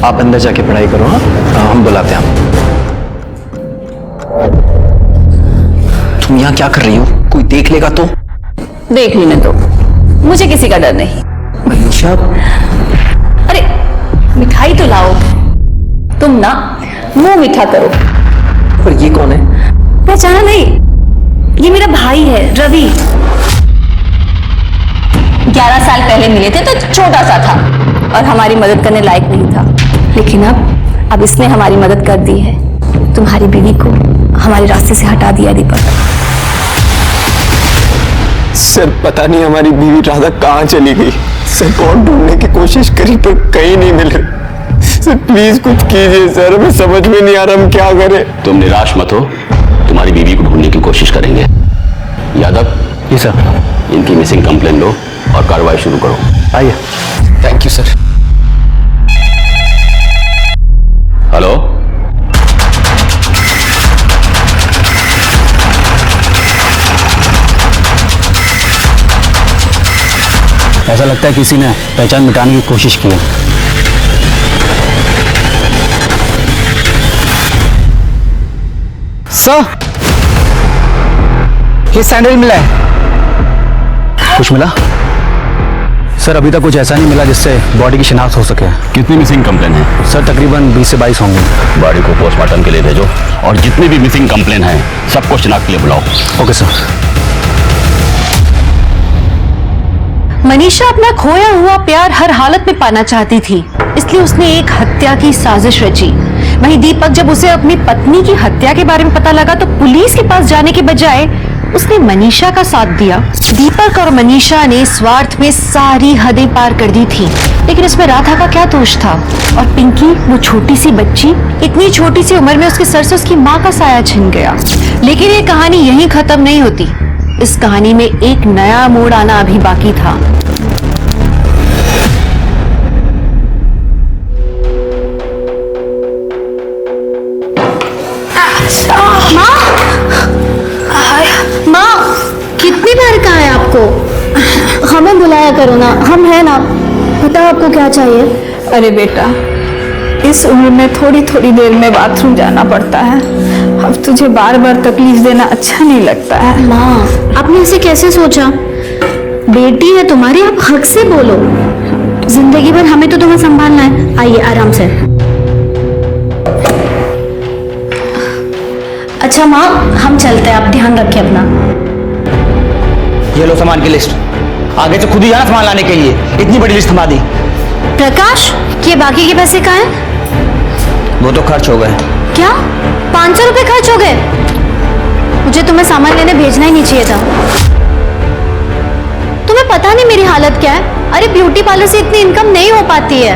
आप अंदर जाके पढ़ाई करो। हाँ हम बुलाते हैं। तुम यहाँ क्या कर रही हो? कोई देख लेगा तो? देख लेने दो, मुझे किसी का डर नहीं। मनीषा अरे मिठाई तो लाओ। तुम ना मुंह मीठा करो। पर ये कौन है? पहचाना नहीं? ये मेरा भाई है रवि। 11 साल पहले मिले थे तो छोटा सा था और हमारी मदद करने लायक नहीं था, लेकिन अब इसने हमारी मदद कर दी है। तुम्हारी बीवी को हमारे रास्ते से हटा दिया दीपक। सर पता नहीं हमारी बीवी राधा कहाँ चली गई। सर कौन ढूंढने की कोशिश करी पर कहीं नहीं मिले। सर प्लीज कुछ कीजिए सर, हमें समझ में नहीं आ रहा हम क्या करें। तुम निराश मत हो, तुम्हारी बीवी को ढूंढने की कोशिश करेंगे। यादव जी सर। इनकी मिसिंग कंप्लेन लो और कार्रवाई शुरू करो। आइए। Thank you sir. हेलो ऐसा लगता है किसी ने पहचान मिटाने की कोशिश की है। सर ये सैंडल मिला है। कुछ मिला? सर अभी तक कुछ ऐसा नहीं मिला जिससे बॉडी की शिनाख्त हो सके। कितनी मिसिंग कंप्लेन है? सर तकरीबन 20 से 22 होंगे। बॉडी को पोस्टमार्टम के लिए भेजो और जितनी भी मिसिंग कंप्लेन है सबको शिनाख्त के लिए बुलाओ। Okay sir. मनीषा अपना खोया हुआ प्यार हर हालत में पाना चाहती थी, इसलिए उसने एक हत्या की साजिश रची। वहीं दीपक जब उसे अपनी पत्नी की हत्या के बारे में पता लगा तो पुलिस के पास जाने के बजाय उसने मनीषा का साथ दिया। दीपक और मनीषा ने स्वार्थ में सारी हदें पार कर दी थी, लेकिन इसमें राधा का क्या दोष था? और पिंकी, वो छोटी सी बच्ची, इतनी छोटी सी उम्र में उसके सर से उसकी माँ का साया छिन गया। लेकिन ये कहानी यहीं खत्म नहीं होती। इस कहानी में एक नया मोड़ आना अभी बाकी था। माँ कितनी बार कहा है आपको? हमें बुलाया करो ना, हम हैं ना। बताओ आपको क्या चाहिए? अरे बेटा, इस उम्र में थोड़ी थोड़ी देर में बाथरूम जाना पड़ता है। अब तुझे बार बार तकलीफ देना अच्छा नहीं लगता है। माँ आपने इसे कैसे सोचा? बेटी है तुम्हारी, आप हक से बोलो। जिंदगी भर हमें तो तुम्हें संभालना है। आइए आराम से। अच्छा माँ हम चलते हैं, आप ध्यान रखिए अपना। ये लो सामान की लिस्ट। आगे से खुद ही जाना सामान लाने के लिए। इतनी बड़ी लिस्ट थमा दी। प्रकाश ये बाकी के पैसे कहाँ हैं? वो तो खर्च हो गए। क्या 500 रुपए खर्च हो गए? मुझे तुम्हें सामान लेने भेजना ही नहीं चाहिए था। तुम्हें पता नहीं मेरी हालत क्या है? अरे ब्यूटी पार्लर से इतनी इनकम नहीं हो पाती है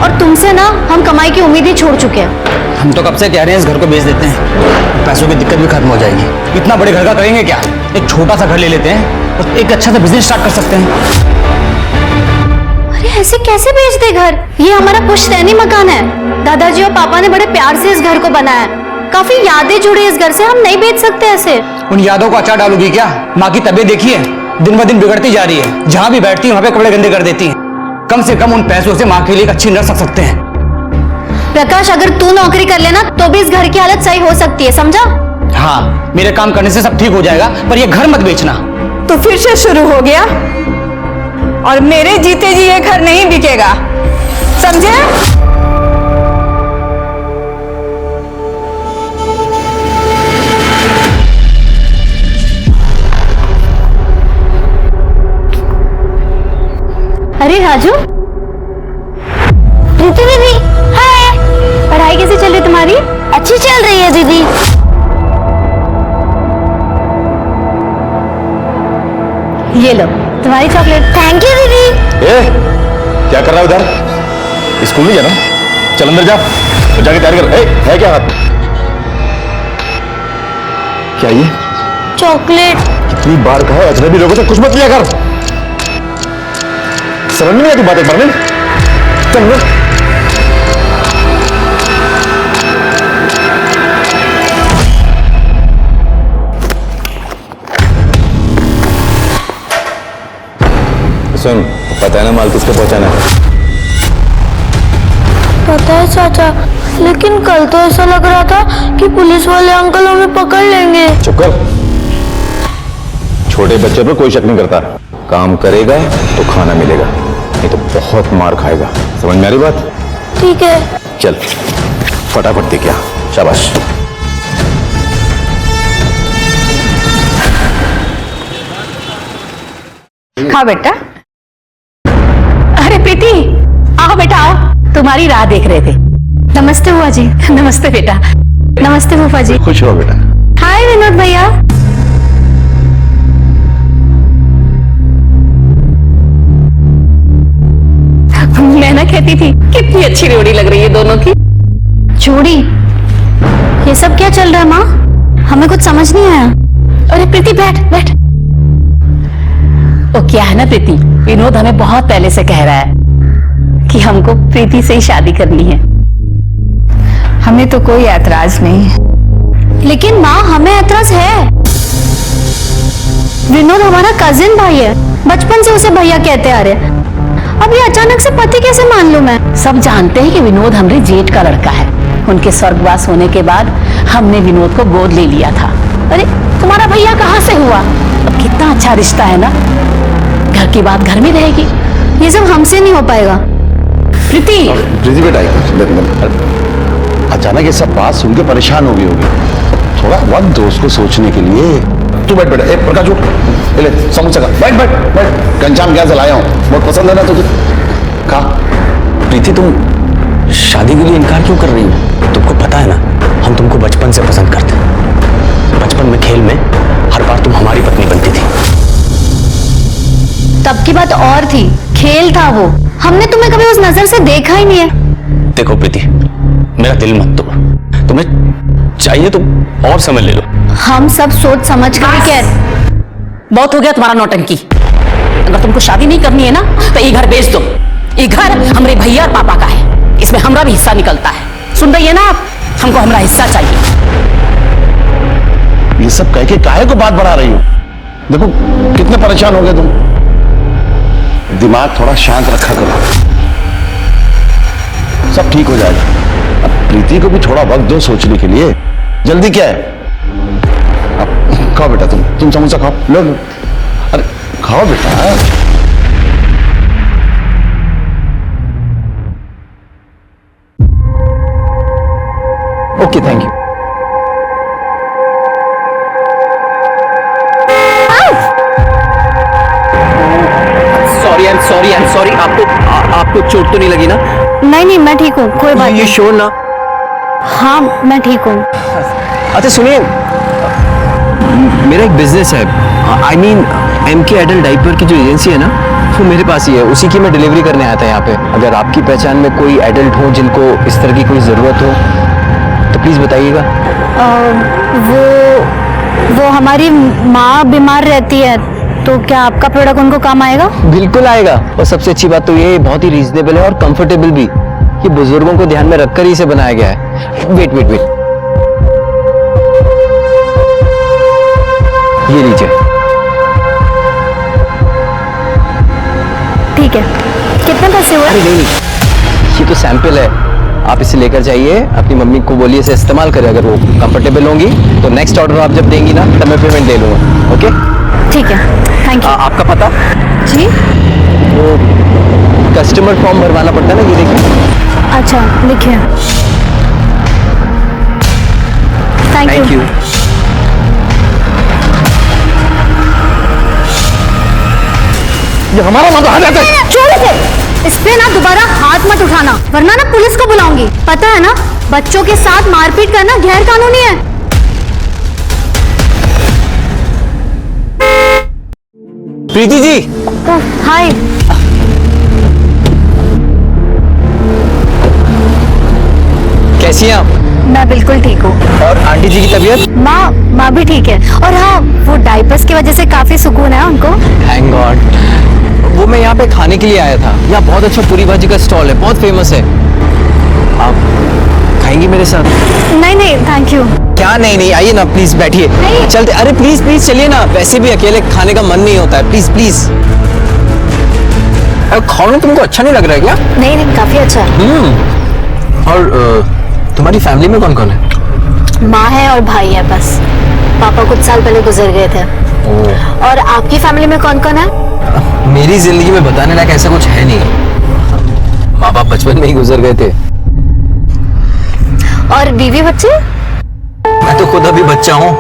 और तुमसे ना हम कमाई की उम्मीद ही छोड़ चुके हैं। हम तो कब से कह रहे हैं इस घर को बेच देते हैं, पैसों की दिक्कत भी खत्म हो जाएगी। इतना बड़े घर का करेंगे क्या? एक छोटा सा घर ले लेते हैं और एक अच्छा सा बिजनेस स्टार्ट कर सकते हैं। अरे ये ऐसे कैसे बेच दे घर? ये हमारा पुश्तैनी मकान है। दादाजी और पापा ने बड़े प्यार से इस घर को बनाया है। काफी यादें जुड़ी इस घर से, हम नहीं बेच सकते ऐसे। उन यादों को अचार डालोगी क्या? माँ की तबीयत देखी है, दिन ब दिन बिगड़ती जा रही है। जहाँ भी बैठती है वहाँ पे कपड़े गंदे कर देती है। कम से कम उन पैसों से माँ के लिए एक अच्छी नर्स रख सकते हैं। प्रकाश, अगर तू नौकरी कर लेना तो भी इस घर की हालत सही हो सकती है, समझा? हाँ, मेरे काम करने से सब ठीक हो जाएगा, पर ये घर मत बेचना। तो फिर से शुरू हो गया, और मेरे जीते जी ये घर नहीं बिकेगा, समझे? अरे राजू, प्रीति दीदी, हाय। पढ़ाई कैसी चल रही तुम्हारी? अच्छी चल रही है दीदी। ये लो तुम्हारी चॉकलेट। थैंक यू दीदी। ए, क्या कर रहा है उधर? स्कूल नहीं जाना? चल अंदर जा, तो जाके तैयारी कर। है क्या हाथ? क्या ये? चॉकलेट। कितनी बार कहा है अजनबी लोगों से कुछ मत लिया कर। समझ में नहीं आती बात एक बार में? चल अंदर। सुन, पता है ना माल किसको पहुंचाना है? पता है चाचा, लेकिन कल तो ऐसा लग रहा था कि पुलिस वाले अंकल हमें पकड़ लेंगे। चुप कर। छोटे बच्चे पर कोई शक नहीं करता। काम करेगा तो खाना मिलेगा, नहीं तो बहुत मार खाएगा। समझ में आ रही बात? ठीक है। चल फटाफट दे क्या। शाबाश। खाओ बेटा। अरे प्रीति, आओ बेटा आओ, तुम्हारी राह देख रहे थे। नमस्ते बुआ जी। नमस्ते बेटा। नमस्ते फूफा जी। खुश हो बेटा। हाय विनोद भैया। मैं ना कहती थी कितनी अच्छी जोड़ी लग रही है दोनों की। जोड़ी? ये सब क्या चल रहा है माँ? हमें कुछ समझ नहीं आया। अरे प्रीति बैठ बैठ। वो क्या है ना प्रीति, विनोद हमें बहुत पहले से कह रहा है कि हमको प्रीति से ही शादी करनी है। हमें तो कोई ऐतराज नहीं, लेकिन माँ हमें ऐतराज है। विनोद हमारा कजिन भाई है, बचपन से उसे भैया कहते आ रहे। अब ये अचानक से पति कैसे मान लूं मैं? सब जानते हैं कि विनोद हमारे जेठ का लड़का है। उनके स्वर्गवास होने के बाद हमने विनोद को गोद ले लिया था। अरे तुम्हारा भैया कहाँ से हुआ? अब कितना अच्छा रिश्ता है ना, घर की बात घर में रहेगी। ये सब हमसे नहीं हो पाएगा। प्रीति। प्रीति बेटा, अचानक ये सब बात सुन के परेशान हो गई होगी। थोड़ा वक्त दो उसको सोचने के लिए। तू बैठ बेटा। एक प्रकाश उठ, ले समोसा खा। बैठ बैठ बैठ। कंचाम गैस लाया हूँ, बहुत पसंद है ना तुझे, खा। प्रीति, तुम शादी के लिए इनकार क्यों कर रही हो? तुमको पता है ना, हम तुमको बचपन से पसंद करते हैं। बचपन में खेल में हर बार तुम हमारी पत्नी बनती थी। तब की बात और थी, खेल था वो। हमने तुम्हें कभी उस नजर से देखा ही नहीं है। देखो प्रीति, मेरा दिल मत तोड़। तुम्हें चाहिए तो और समझ ले लो। हम सब सोच समझ कर कह। बहुत हो गया तुम्हारा नौटंकी। अगर तुमको शादी नहीं करनी है ना तो ये घर बेच दो। ये घर हमारे भैया और पापा का है, इसमें हमारा भी हिस्सा निकलता है। सुन रही है ना आप? हमको हमारा हिस्सा चाहिए। ये सब कह के काहे को बात बढ़ा रही हो? देखो कितने परेशान हो गए तुम। दिमाग थोड़ा शांत रखा करो, सब ठीक हो जाएगा। अब प्रीति को भी थोड़ा वक्त दो सोचने के लिए। जल्दी क्या है? अब खाओ बेटा, तुम समोसा खाओ। लो लो, अरे खाओ बेटा। Okay, thank you. I am sorry. आपको चोट तो नहीं लगी ना? नहीं नहीं, मैं ठीक हूँ, कोई बात ये नहीं। श्योर ना? हाँ मैं ठीक हूँ। अच्छा सुनिए, मेरा एक बिजनेस है, I mean MK adult diaper की जो एजेंसी है ना, वो मेरे पास ही है। उसी की मैं डिलीवरी करने आया था यहाँ पे। अगर आपकी पहचान में कोई एडल्ट हो जिनको इस तरह की कोई ज़रूरत हो तो प्लीज़ बताइएगा। वो हमारी माँ बीमार रहती है, तो क्या आपका प्रोडक्ट उनको काम आएगा? बिल्कुल आएगा, और सबसे अच्छी बात तो ये बहुत ही रीजनेबल है और कंफर्टेबल भी। ये बुजुर्गों को ध्यान में रखकर ही इसे बनाया गया है। वेट वेट वेट, ये लीजिए। ठीक है, कितने पैसे हुए? अरे नहीं, ये तो सैंपल है, आप इसे लेकर जाइए, अपनी मम्मी को बोलिए इसे इस्तेमाल करें। अगर वो कंफर्टेबल होंगी तो नेक्स्ट ऑर्डर आप जब देंगी ना तब मैं पेमेंट दे लूंगा। ओके ठीक है, थैंक यू। आपका पता? जी, वो कस्टमर फॉर्म भरवाना पड़ता है ना, ये देखिए। अच्छा लिखिए। Thank you. ये हमारा मतलब आ जाता है। छोड़ इसे, इस पे ना दोबारा हाथ मत उठाना, वरना ना पुलिस को बुलाऊंगी। पता है ना, बच्चों के साथ मारपीट करना गैर कानूनी है। प्रीति जी, हाय। कैसी हैं आप? मैं बिल्कुल ठीक हूँ। और आंटी जी की तबीयत? माँ भी ठीक है। और हाँ, वो डायपर्स की वजह से काफी सुकून है उनको। Thank God. वो मैं यहाँ पे खाने के लिए आया था। यहाँ बहुत अच्छा पूरी भाजी का स्टॉल है, बहुत फेमस है। आप खाएंगी मेरे साथ? नहीं थैंक यू। क्या नहीं, आइए ना प्लीज, बैठिए। चलते, अरे प्लीज प्लीज चलिए ना, वैसे भी अकेले खाने का मन नहीं होता है। Please please. खाना तुमको अच्छा नहीं लग रहा है क्या? नहीं, काफी अच्छा है। और तुम्हारी फैमिली में कौन कौन है? माँ है और भाई है बस। पापा कुछ साल पहले गुजर गए थे। और आपकी फैमिली में कौन कौन है? मेरी जिंदगी में बताने लायक ऐसा कुछ है नहीं। माँ बाप बचपन में ही गुजर गए थे। और बीवी बच्चे? मैं तो खुद अभी बच्चा हूँ।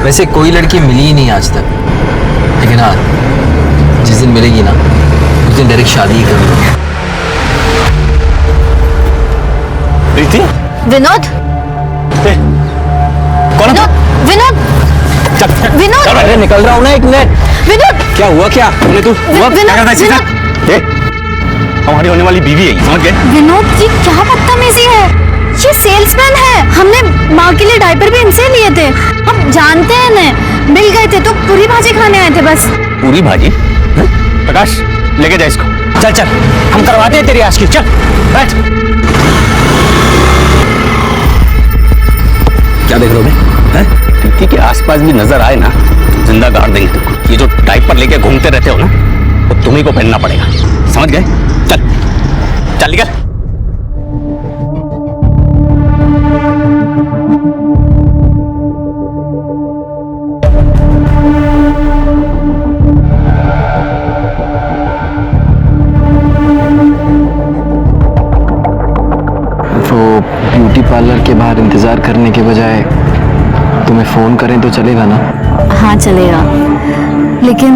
वैसे कोई लड़की मिली ही नहीं आज तक, लेकिन हाँ, जिस दिन मिलेगी ना उस दिन डायरेक्ट शादी ही करूँगा। प्रीति? विनोद? कौन? विनोद? विनोद? अरे निकल रहा हूँ ना, एक मिनट। विनोद? क्या हुआ? क्या तू हुआ? क्या करता है सीधा? हमारी होने वाली बीवी है, समझ गए? विनोद जी, क्या बदतमीजी है। ये सेल्समैन है। हमने माँ के लिए डायपर भी इनसे लिए थे। हम जानते हैं इन्हें, मिल गए थे तो पूरी भाजी खाने आए थे बस। पूरी भाजी? प्रकाश लेके जा इसको। चल चल, हम करवाते हैं तेरी आज की। चल बैठ। क्या देख रहे हो? प्रीति के आसपास भी नजर आए ना, जिंदा गाड़ देंगे तुमको। ये जो डायपर लेके घूमते रहते हो ना, वो तुम्ही को पहनना पड़ेगा, समझ गए? चल चल निकल। वो ब्यूटी पार्लर के बाहर इंतजार करने के बजाय तुम्हें फोन करें तो चलेगा ना? हाँ चलेगा, लेकिन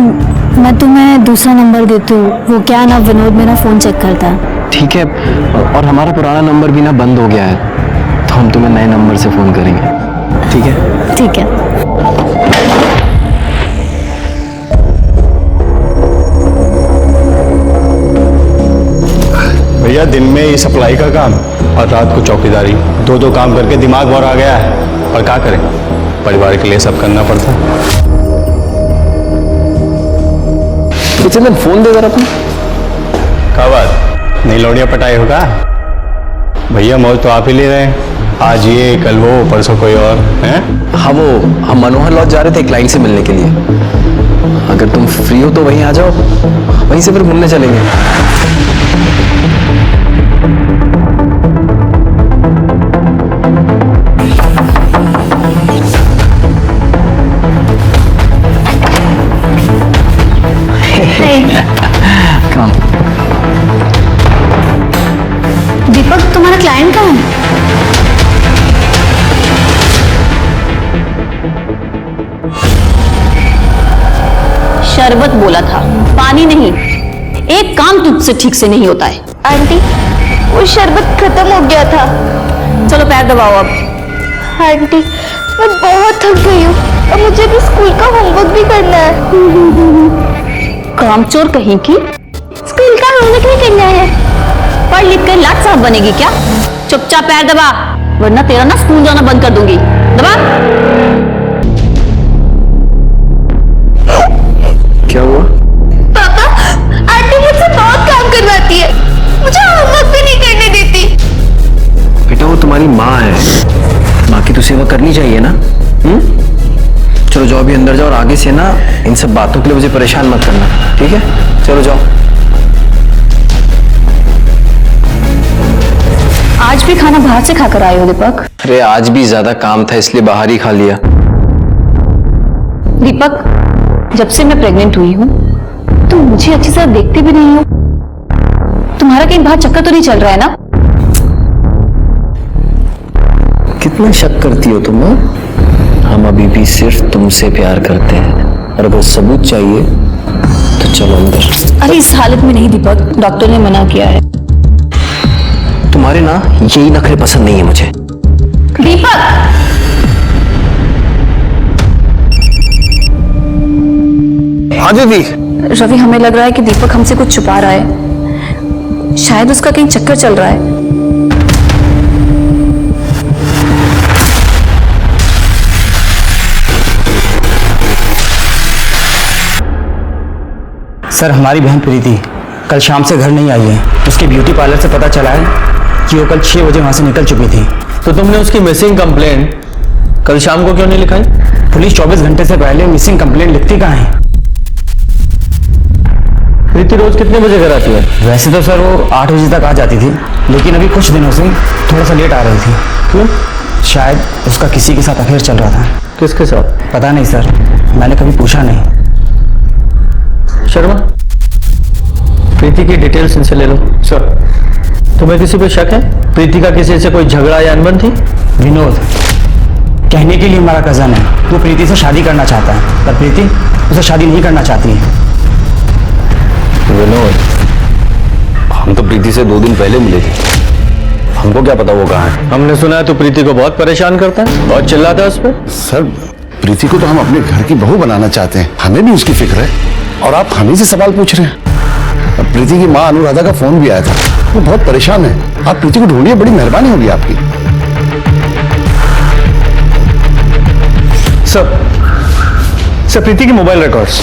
मैं तुम्हें दूसरा नंबर देती हूँ। वो क्या ना, विनोद मेरा फोन चेक करता है। ठीक है, और हमारा पुराना नंबर भी ना बंद हो गया है, तो हम तुम्हें नए नंबर से फोन करेंगे। ठीक है? ठीक है। भैया दिन में ये सप्लाई का काम और रात को चौकीदारी, दो काम करके दिमाग भर आ गया है। और क्या करें, परिवार के लिए सब करना पड़ता है। चंदन फोन दे जरा अपना। क्या बात, नई लौड़िया पटाई होगा? भैया मौज तो आप ही ले रहे हैं, आज ये कल वो परसों कोई और हैं? हाँ, वो हम मनोहर लॉज जा रहे थे क्लाइंट से मिलने के लिए। अगर तुम फ्री हो तो वहीं आ जाओ, वहीं से फिर घूमने चलेंगे। दीपक, तुम्हारा क्लाइंट कहाँ है? शरबत बोला था, पानी नहीं। एक काम तुझसे ठीक से नहीं होता है। आंटी, वो शरबत खत्म हो गया था। चलो पैर दबाओ अब। आंटी, मैं बहुत थक गई हूँ और मुझे भी स्कूल का होमवर्क भी करना है। कामचोर कहीं की। स्कूल का होमवर्क नहीं करना है। पढ़ लिख कर लाट साहब बनेगी क्या? चुपचाप पैर दबा, वरना तेरा ना स्कूल जाना बंद कर दूंगी। दबा। क्या हुआ? पापा, आंटी मुझसे बहुत काम करवाती है, मुझे होमवर्क भी नहीं करने देती। बेटा वो तुम्हारी माँ है, माँ की तो सेवा करनी चाहिए ना। चलो जाओ अभी अंदर जाओ और आगे से ना इन सब बातों के लिए मुझे परेशान मत करना, ठीक है? चलो जाओ। आज भी खाना बाहर से खाकर आए हो दीपक? अरे आज भी ज्यादा काम था इसलिए बाहर ही खा लिया। दीपक, जब से मैं प्रेग्नेंट हुई हूँ तुम मुझे अच्छी तरह देखते भी नहीं हो। तुम्हारा कहीं बाहर चक्कर तो नहीं चल रहा है ना? कितना शक करती हो तुम? हम अभी भी सिर्फ तुमसे प्यार करते हैं और अगर सबूत चाहिए तो चलो अंदर। अरे इस हालत में नहीं दीपक, डॉक्टर ने मना किया है। तुम्हारे ना यही नखरे पसंद नहीं है मुझे। दीपक! हाँ दीदी। रवि, हमें लग रहा है कि दीपक हमसे कुछ छुपा रहा है। शायद उसका कहीं चक्कर चल रहा है। सर हमारी बहन प्रीति कल शाम से घर नहीं आई है। उसके ब्यूटी पार्लर से पता चला है कि वो कल 6 बजे वहां से निकल चुकी थी। तो तुमने उसकी मिसिंग कंप्लेंट कल शाम को क्यों नहीं लिखाई? पुलिस 24 घंटे से पहले मिसिंग कंप्लेंट लिखती कहाँ है? प्रीति रोज कितने बजे घर आती है? वैसे तो सर वो 8 बजे तक आ जाती थी, लेकिन अभी कुछ दिनों से थोड़ा सा लेट आ रही थी। क्यों? शायद उसका किसी के साथ अफेयर चल रहा था। किसके साथ? पता नहीं सर, मैंने कभी पूछा नहीं। शर्मा, प्रीति की डिटेल्स इनसे ले लो। सर, तुम्हें किसी पे शक है? प्रीति का किसी से कोई झगड़ा या अनबन थी? विनोद कहने के लिए हमारा कजन है, वो प्रीति से शादी करना चाहता है, पर प्रीति उसे शादी नहीं करना चाहती है। विनोद, हम तो प्रीति से 2 दिन पहले मिले थे, हमको क्या पता वो कहाँ है। हमने सुना है तो प्रीति को बहुत परेशान करता है, बहुत चिल्लाता है उस पर। सर प्रीति को तो हम अपने घर की बहू बनाना चाहते हैं, हमें भी उसकी फिक्र है, और आप हम ही से सवाल पूछ रहे हैं। अब प्रीति की माँ अनुराधा का फोन भी आया था, वो बहुत परेशान है। आप प्रीति को ढूंढिए, बड़ी मेहरबानी होगी आपकी। सर प्रीति की मोबाइल रिकॉर्ड्स,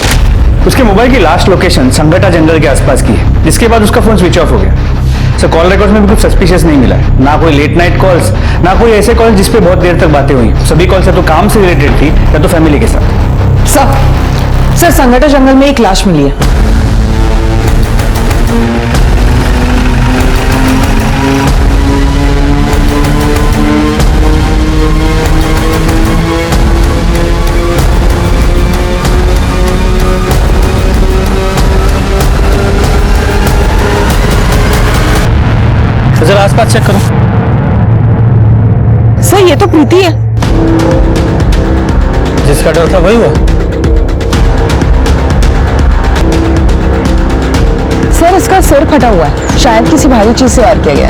उसके मोबाइल की लास्ट लोकेशन संगटा जंगल के आसपास की है, जिसके बाद उसका फोन स्विच ऑफ हो गया। सर कॉल रिकॉर्ड्स में भी कुछ सस्पिशियस नहीं मिला है, ना कोई लेट नाइट कॉल्स, ना कोई ऐसे कॉल जिसपे बहुत देर तक बातें हुई। सभी कॉल्स या तो काम से रिलेटेड थी या तो फैमिली के साथ। सर संगठा जंगल में एक लाश मिली है। जरा आसपास चेक करो। सर ये तो प्रीति है। जिसका डर था वही हुआ। सर इसका सिर फटा हुआ है, शायद किसी भारी चीज से वार किया गया।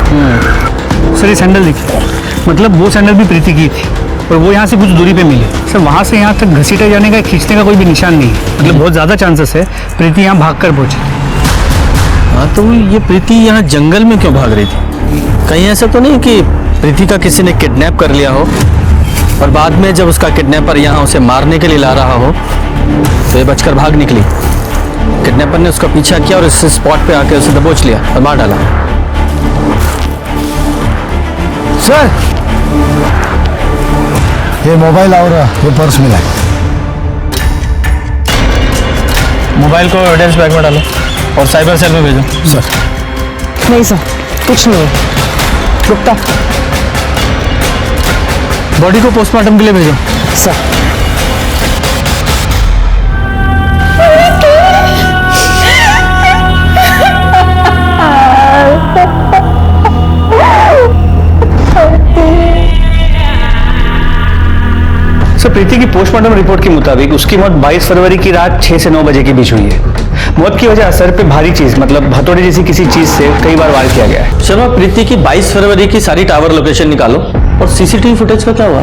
सर ये सैंडल देखिए, मतलब वो सैंडल भी प्रीति की थी और वो यहाँ से कुछ दूरी पे मिली। सर वहाँ से यहाँ तक घसीटे जाने का, खींचने का कोई भी निशान नहीं है, मतलब बहुत ज्यादा चांसेस है प्रीति यहाँ भागकर पहुंची। हाँ तो ये प्रीति यहाँ जंगल में क्यों भाग रही थी? कहीं ऐसा तो नहीं कि प्रीति का किसी ने किडनैप कर लिया हो और बाद में जब उसका किडनैपर यहाँ उसे मारने के लिए ला रहा हो तो ये बचकर भाग निकली? किडनैपर ने उसका पीछा किया और इस स्पॉट पे आके उसे दबोच लिया और मार डाला। सर ये मोबाइल और ये पर्स मिला है। मोबाइल को एविडेंस बैग में डालो और साइबर सेल में भेजो। सर नहीं सर, कुछ नहीं है। गुप्ता, बॉडी को पोस्टमार्टम के लिए भेजो। सर सर प्रीति की पोस्टमार्टम रिपोर्ट के मुताबिक उसकी मौत 22 फरवरी की रात 6 से 9 बजे के बीच हुई है। मौत की वजह सर पे भारी चीज, मतलब हथौड़े जैसी किसी चीज से कई बार वार किया गया है। शर्मा, प्रीति की 22 फरवरी की सारी टावर लोकेशन निकालो और सीसीटीवी फुटेज का क्या हुआ?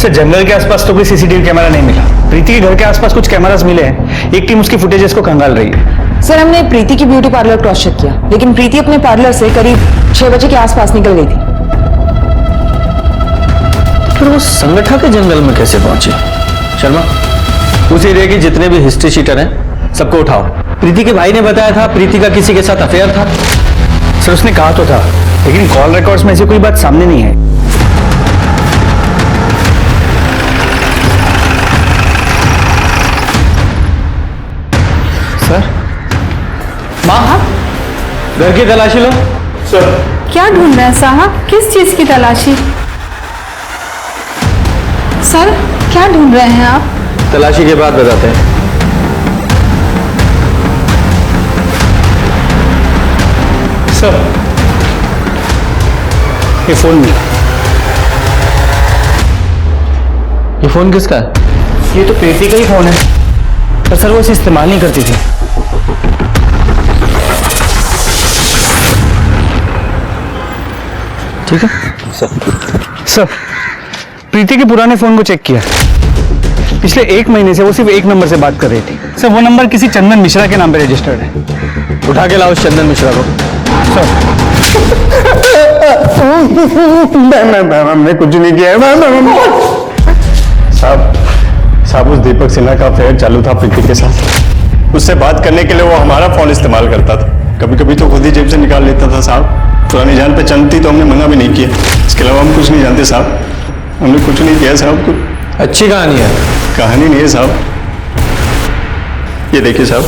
सर जंगल के आसपास तो कोई सीसीटीवी कैमरा नहीं मिला। प्रीति के घर के आसपास कुछ कैमरास मिले हैं, एक टीम उसकी फुटेजेस को खंगाल रही है। सर हमने प्रीति की ब्यूटी पार्लर क्रॉस चेक किया, लेकिन प्रीति अपने पार्लर से करीब 6 बजे के आसपास निकल गई थी। फिर वो संगठा के जंगल में कैसे पहुंची? शर्मा, उस एरिया के जितने भी हिस्ट्री शीटर हैं सबको उठाओ। प्रीति के भाई ने बताया था प्रीति का किसी के साथ अफेयर था। सर उसने कहा तो था, लेकिन कॉल रिकॉर्ड्स में से कोई बात सामने नहीं है। सर माँ, घर की तलाशी लो। सर क्या ढूंढ रहे हैं साहब? किस चीज की तलाशी? सर क्या ढूंढ रहे हैं आप? तलाशी के बाद बताते हैं। सर ये फोन मिला। ये फोन किसका है? ये तो प्रीति का ही फोन है, पर सर वो इसे इस्तेमाल नहीं करती थी। ठीक है सर, प्रीति के पुराने फोन को चेक किया। पिछले 1 महीने से वो सिर्फ एक नंबर से बात कर रही थी। सर वो नंबर किसी चंदन मिश्रा के नाम पे रजिस्टर्ड है। उठा के लाओ उस चंदन मिश्रा को। सर मैं कुछ नहीं किया। साहब उस दीपक सिन्हा का अफेयर चालू था प्रीति के साथ। उससे बात करने के लिए वो हमारा फोन इस्तेमाल करता था। कभी कभी तो खुद ही जेब से निकाल लेता था साहब। पुरानी जान पहचान थी तो हमने मना भी नहीं किया। इसके अलावा हम कुछ नहीं जानते साहब। हमने कुछ नहीं किया साहब। कुछ अच्छी कहानी है। कहानी नहीं है साहब। ये देखिए साहब,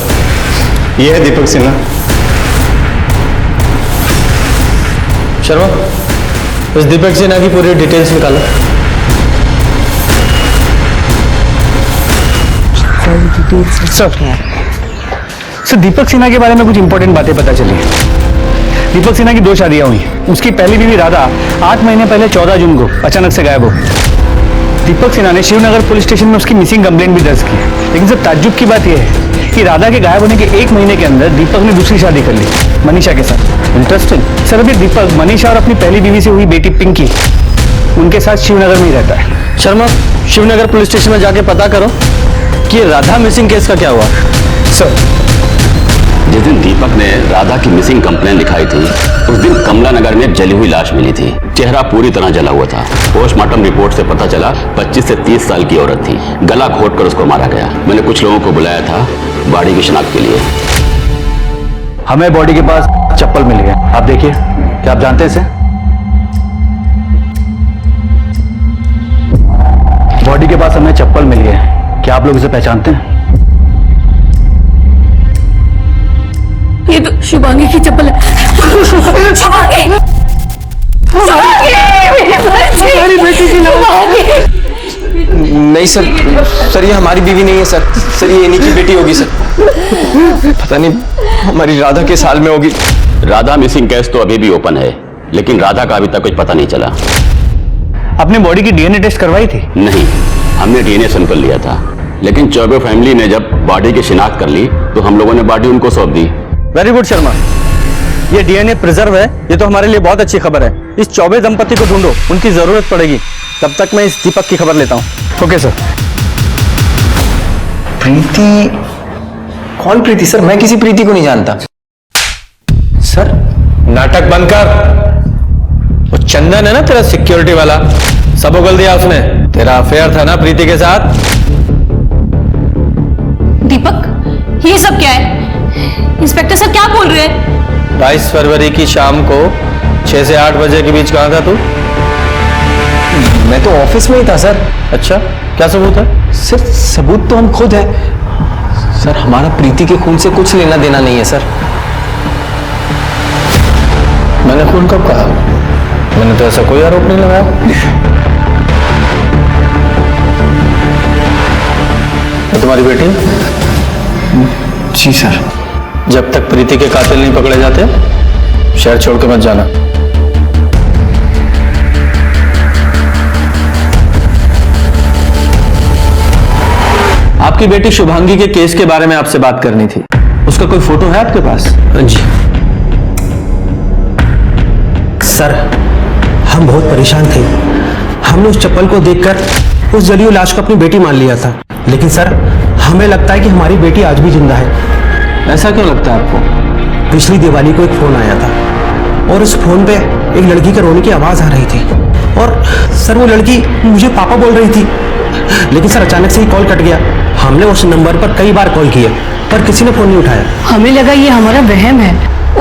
ये है दीपक सिन्हा। शर्मा, इस दीपक सिन्हा की पूरी डिटेल्स निकालो। सर दीपक सिन्हा के बारे में कुछ इंपॉर्टेंट बातें पता चली। दीपक सिन्हा की 2 शादियां हुई। उसकी पहली बीवी राधा 8 महीने पहले 14 जून को अचानक से गायब हो। दीपक सिन्हा ने शिवनगर पुलिस स्टेशन में उसकी मिसिंग कंप्लेंट भी दर्ज की। लेकिन सर ताज्जुब की बात यह है कि राधा के गायब होने के 1 महीने के अंदर दीपक ने दूसरी शादी कर ली, मनीषा के साथ। इंटरेस्टिंग। सर अभी दीपक मनीषा और अपनी पहली बीवी से हुई बेटी पिंकी, उनके साथ शिवनगर में ही रहता है। शर्मा, शिवनगर पुलिस स्टेशन में जाके पता करो कि राधा मिसिंग केस का क्या हुआ। सर जिस दिन दीपक ने राधा की मिसिंग कंप्लेन लिखाई थी उस दिन कमला नगर में एक जली हुई लाश मिली थी। चेहरा पूरी तरह जला हुआ था। पोस्टमार्टम रिपोर्ट से पता चला 25 से 30 साल की औरत थी। गला घोटकर उसको मारा गया। मैंने कुछ लोगों को बुलाया था बॉडी की शिनाख्त के लिए। हमें बॉडी के पास चप्पल मिल गया। आप देखिए, क्या आप जानते हैं इसे? बॉडी के पास हमें चप्पल मिली है। क्या आप लोग इसे पहचानते हैं? ये तो शुभांगी की चप्पल है। शुभांगी! हमारी बेटी की नहीं सर ये हमारी बीवी नहीं है सर ये इन्हीं की बेटी होगी सर। पता नहीं हमारी राधा किस हाल में होगी। राधा मिसिंग केस तो अभी भी ओपन है, लेकिन राधा का अभी तक कुछ पता नहीं चला। अपने बॉडी की डीएनए टेस्ट करवाई थी? नहीं, हमने डीएनए सैंपल लिया था, लेकिन चौबे फैमिली ने जब बॉडी की शिनाख्त कर ली तो हम लोगों ने बॉडी उनको सौंप दी। वेरी गुड शर्मा, ये डीएनए प्रिजर्व है। ये तो हमारे लिए बहुत अच्छी खबर है। इस चौबे दंपति को ढूंढो, उनकी जरूरत पड़ेगी। तब तक मैं इस दीपक की खबर लेता हूँ। Okay sir. प्रीति? कौन प्रीति सर? मैं किसी प्रीति को नहीं जानता सर। नाटक बंद कर। वो चंदन है ना तेरा सिक्योरिटी वाला, सब उगल दिया उसने। तेरा अफेयर था ना प्रीति के साथ। दीपक, ये सब क्या है? इंस्पेक्टर सर क्या बोल रहे हैं? 22 फरवरी की शाम को 6 से 8 बजे के बीच कहाँ था तू? मैं तो ऑफिस में ही था सर। अच्छा, क्या सबूत है? सर सबूत तो हम खुद है सर। हमारा प्रीति के खून से कुछ लेना देना नहीं है सर। मैंने खून कब कहा? मैंने तो ऐसा कोई आरोप नहीं लगाया। तो तुम्हारी बेटी? जी सर। जब तक प्रीति के कातिल नहीं पकड़े जाते शहर छोड़ के मत जाना। आपकी बेटी शुभांगी के केस के बारे में आपसे बात करनी थी। उसका कोई फोटो है आपके पास? जी सर, हम बहुत परेशान थे। हमने उस चप्पल को देखकर उस जली हुई लाश को अपनी बेटी मान लिया था। लेकिन सर, हमें लगता है कि हमारी बेटी आज भी जिंदा है। ऐसा क्यों लगता है आपको? पिछली दिवाली को एक फोन आया था और उस फोन पे एक लड़की के रोने की आवाज आ रही थी। और सर वो लड़की मुझे पापा बोल रही थी। लेकिन सर अचानक से ही कॉल कट गया। हमने उस नंबर पर कई बार कॉल किया पर किसी ने फोन नहीं उठाया। हमें लगा ये हमारा वहम है।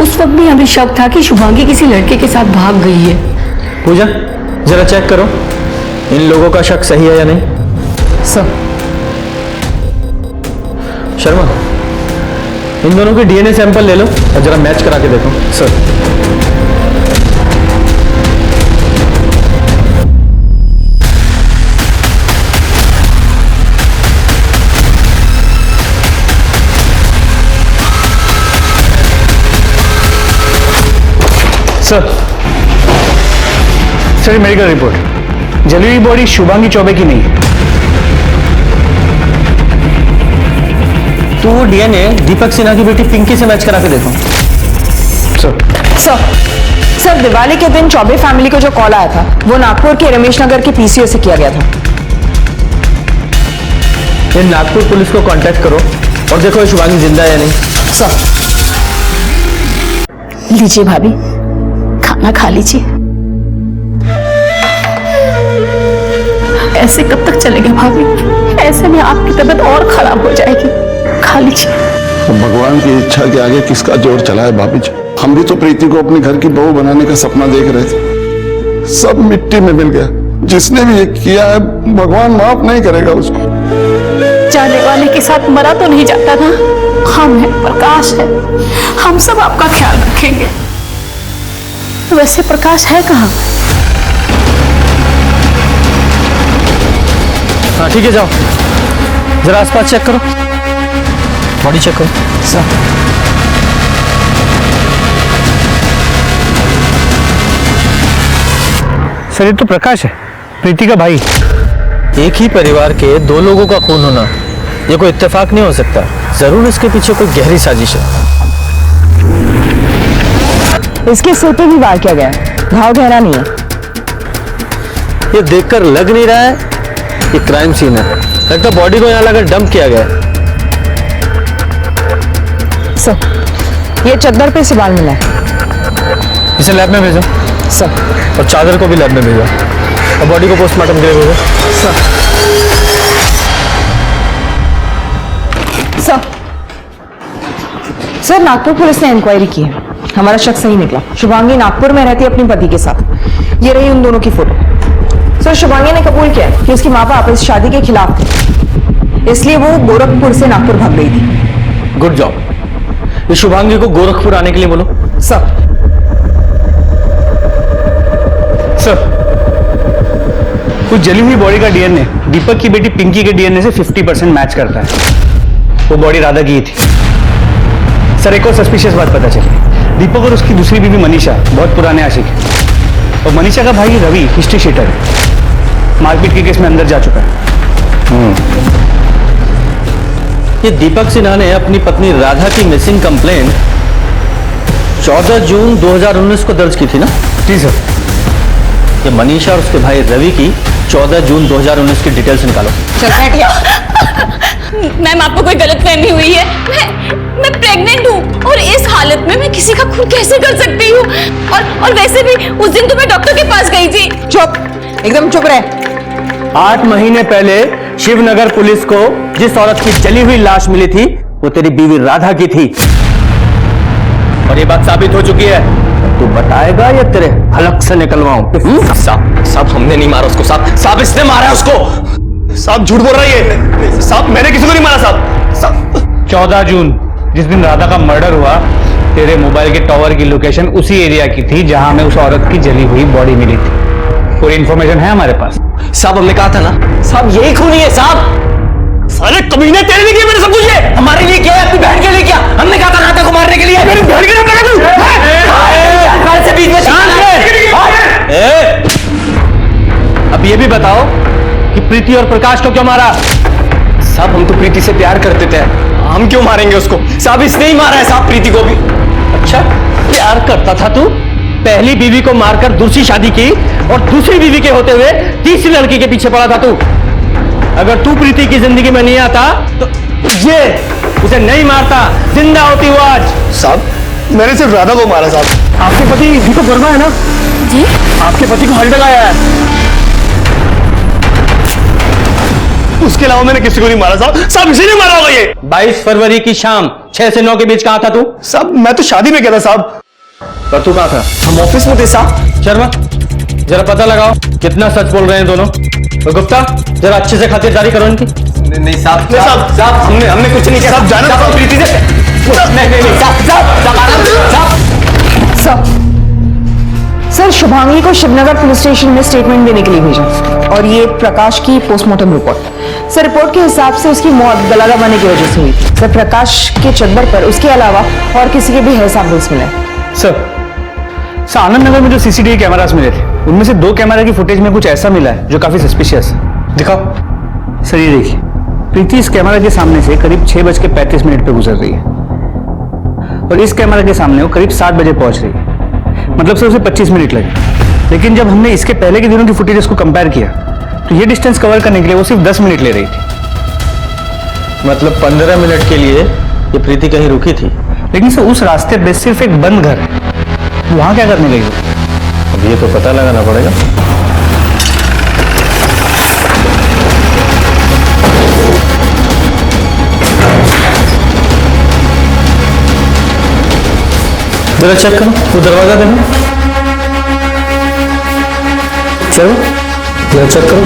उस वक्त भी हमें शक था कि शुभांगी किसी लड़के के साथ भाग गई है। पूजा जरा चेक करो इन लोगों का शक सही है या नहीं। सर। शर्मा इन दोनों के डीएनए सैंपल ले लो और जरा मैच करा के देखो। सर। सर मेडिकल रिपोर्ट जली हुई बॉडी शुभांगी चौबे की नहीं है। तो वो डीएनए दीपक सिन्हा की बेटी पिंकी से मैच करा के देखो। सर दिवाली के दिन चौबे फैमिली को जो कॉल आया था वो नागपुर के रमेश नगर के पीसीओ से किया गया था। इन नागपुर पुलिस को कांटेक्ट करो और देखो ये शुभांगी जिंदा है या नहीं। सर। लीजिए भाभी, खाना खा लीजिए। ऐसे कब तक चलेगा भाभी? ऐसे में आपकी तबीयत और खराब हो जाएगी। खा लीजिए। भगवान की इच्छा के आगे किसका जोर चला है भाभी जी। हम भी तो प्रीति को अपने घर की बहू बनाने का सपना देख रहे थे, सब मिट्टी में मिल गया। जिसने भी ये किया है भगवान माफ नहीं करेगा उसको। जाने वाले के साथ मरा तो नहीं जाता ना। हम है, प्रकाश है, हम सब आपका ख्याल रखेंगे। वैसे प्रकाश है कहाँ? हाँ ठीक है जाओ जरा आसपास चेक करो, बॉडी चेक करो। सर ये तो प्रकाश है, प्रीति का भाई। एक ही परिवार के दो लोगों का खून होना ये कोई इत्तेफाक नहीं हो सकता। जरूर इसके पीछे कोई गहरी साजिश है। इसके सिर पे भी वार किया गया है, घाव गहरा नहीं है। ये देखकर लग नहीं रहा है ये क्राइम सीन है, लगता बॉडी को यहाँ लाकर डंप किया गया है। सर ये चद्दर पे से बाल मिला है। इसे लैब में भेजो सर। और चादर को भी लैब में भेजो और बॉडी को पोस्टमार्टम के लिए भेजो। सर नागपुर पुलिस ने इंक्वायरी की है, हमारा शक सही निकला। शुभांगी नागपुर में रहती अपने पति के साथ। ये रही उन दोनों की फोटो। सर शुभांगी ने कबूल किया कि उसकी माँ बाप इस शादी के खिलाफ थे, इसलिए वो गोरखपुर से नागपुर भाग गई थी। Good job. इस शुभांगी को गोरखपुर आने के लिए बोलो। सर। कुछ जली हुई बॉडी का डीएनए दीपक की बेटी पिंकी के डीएनए से 50% मैच करता है। वो बॉडी राधा की थी। सर एक और सस्पिशियस बात पता चली, दीपक और उसकी दूसरी बीवी मनीषा बहुत पुराने आशिक है और मनीषा का भाई रवि हिस्ट्री शीटर है, मारपीट के केस में अंदर जा चुका है। ये दीपक सिन्हा ने अपनी पत्नी राधा की मिसिंग कंप्लेंट 14 जून 2019 को दर्ज की थी ना? जी सर। ये मनीषा और उसके भाई रवि की 14 जून 2019 की डिटेल्स निकालो। चल बैठिए। मैम आपको कोई गलतफहमी हुई है। मैं प्रेग्नेंट हूँ और इस हालत में मैं किसी का खून कैसे कर सकती हूँ? और वैसे भी उस दिन तो मैं डॉक्टर के पास गई थी। चुप, एकदम चुप रहे। 8 महीने पहले शिवनगर पुलिस को जिस औरत की जली हुई लाश मिली थी वो तेरी बीवी राधा की थी और ये बात साबित हो चुकी है। तू बताएगा या तेरे हलक से निकलवाऊं? साहब हमने नहीं मारा उसको, साहब इसने मारा है उसको। साहब झूठ बोल रही है साहब, मैंने किसी को नहीं मारा साहब। 14 जून जिस दिन राधा का मर्डर हुआ, तेरे मोबाइल के टॉवर की लोकेशन उसी एरिया की थी जहां हमें उस औरत की जली हुई बॉडी मिली थी। पूरी इंफॉर्मेशन है हमारे पास। साहब हमने कहा था ना साहब यही खूनी है साहब। साले कमीने तेरे लिए किया मैंने सब कुछ, ये हमारे लिए किया, अपनी बहन के लिए किया। हमने कहा था राधा को मारने के लिए। मेरी बहन के नाम लगा तू से बीच में अब ये भी बताओ कि प्रीति और प्रकाश को क्यों मारा? साहब हम तो प्रीति से प्यार करते थे, हम क्यों मारेंगे उसको? साहब इसने ही मारा है साहब प्रीति को भी। अच्छा प्यार करता था तू? पहली बीवी को मारकर दूसरी शादी की और दूसरी बीवी के होते हुए तीसरी लड़की के पीछे पड़ा था तू। अगर तू प्रीति की जिंदगी में नहीं आता तो ये उसे नहीं मारता, जिंदा होती वो आज। साहब मैंने सिर्फ राधा को मारा साहब। आपके पति दीपक वर्मा है ना? जी। आपके पति को हार्ट अटैक आया है। उसके अलावा मैंने किसी को नहीं मारा साहब। साहब इसी ने मारा होगा ये। 22 फरवरी की शाम 6 से 9 के बीच कहाँ था तू? साहब मैं तो शादी में गया था साहब। पर तू कहाँ था? हम ऑफिस में थे साहब। शर्मा जरा पता लगाओ कितना सच बोल रहे हैं दोनों। और गुप्ता जरा अच्छे से खातिरदारी करो इनकी। नहीं साहब साहब हमने कुछ नहीं किया साहब। जाना प्रीति से नहीं सर सर शुभांगी को शिवनगर पुलिस स्टेशन में स्टेटमेंट देने के लिए भेजा और ये प्रकाश की पोस्टमार्टम रिपोर्ट। सर रिपोर्ट के हिसाब से उसकी मौत गला दबाने की वजह से हुई थी। सर प्रकाश के चद्दर पर उसके अलावा और किसी के भी हेयर सैंपल्स मिले। सर आनंद नगर में जो सीसीटीवी कैमरास मिले थे उनमें से 2 कैमरा की फुटेज में कुछ ऐसा मिला है जो काफी सस्पिशियस है। दिखाओ सर। ये देखिए प्रीति इस कैमरा के सामने से करीब 6:35 पे गुजर रही है और इस कैमरा के सामने वो करीब 7 बजे पहुंच रही है। मतलब सर उसे 25 मिनट लगे। लेकिन जब हमने इसके पहले के दिनों की फुटेज को कंपेयर किया तो ये डिस्टेंस कवर करने के लिए वो सिर्फ 10 मिनट ले रही थी। मतलब 15 मिनट के लिए ये प्रीति कहीं रुकी थी। लेकिन सर उस रास्ते पे सिर्फ एक बंद घर है, वहां क्या करने गई? अब ये तो पता लगाना पड़ेगा। जरा चेक करो वो दरवाजा देखो। चलो जरा चेक करो।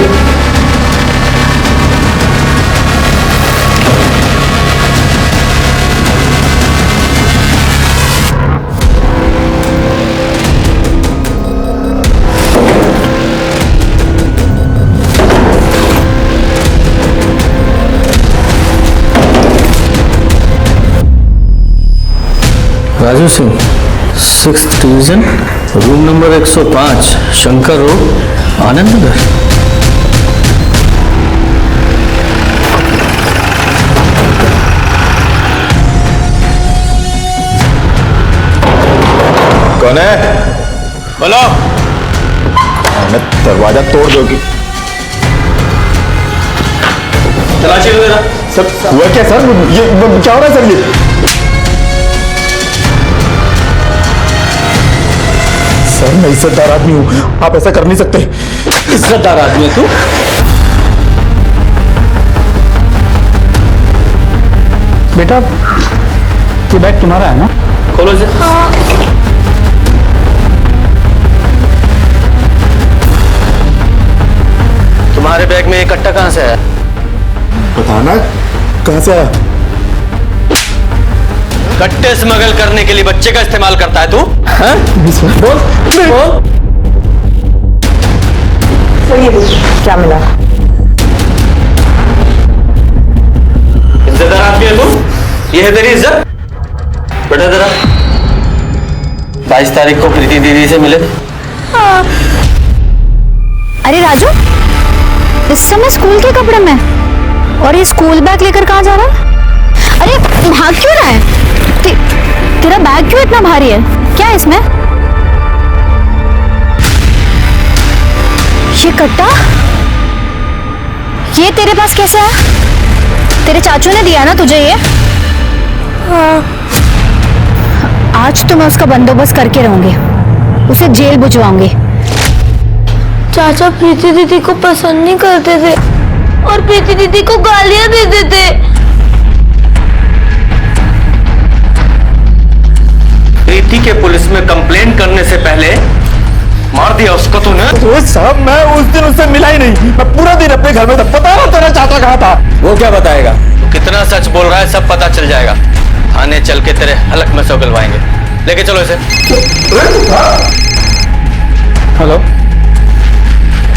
Raju Singh 6th division room number 105 Shankar road Anand Nagar. कौन है? बोलो। मैं दरवाजा तोड़ दोगी। तलाशी लो जरा। सर हुआ क्या सर? ये क्या हो रहा है सर? ये सर मैं इज्जतदार आदमी हूं, आप ऐसा कर नहीं सकते। इज्जतदार आदमी है तू? बेटा ये बैग तुम्हारा है ना? खोलो इसे। तुम्हारे बैग में ये कट्टा कहां से आया? बताना कहां से आया? कट्टे स्मगल करने के लिए बच्चे का इस्तेमाल करता है तू? बोल बोल। क्या मिला? इज्जतदार आदमी है तू? ये है तेरी इज्जत? बेटा जरा 22 तारीख को प्रीति दीदी से मिले। अरे राजू इस समय स्कूल के कपड़े में और ये स्कूल बैग लेकर कहाँ जा रहा है? अरे भाग क्यों रहा है? तेरा बैग क्यों इतना भारी है? क्या है इसमें? ये कट्टा ये तेरे पास कैसे है? तेरे चाचू ने दिया ना तुझे ये? आज तो मैं उसका बंदोबस्त करके रहूंगी, उसे जेल भिजवाऊंगी। चाचा प्रीति दीदी को पसंद नहीं करते थे और प्रीति दीदी को गालियां देते थे। प्रीति के पुलिस में कंप्लेंट करने से पहले मार दिया उसको तूने? तो साहब मैं उस दिन उससे मिला ही नहीं, मैं पूरा दिन अपने घर में था। पता ना तेरा चाचा कहाँ था? वो क्या बताएगा? तू कितना सच बोल रहा है सब पता चल जाएगा। थाने चल के तेरे हलक में से उगलवाएंगे। लेके चलो इसे। हेलो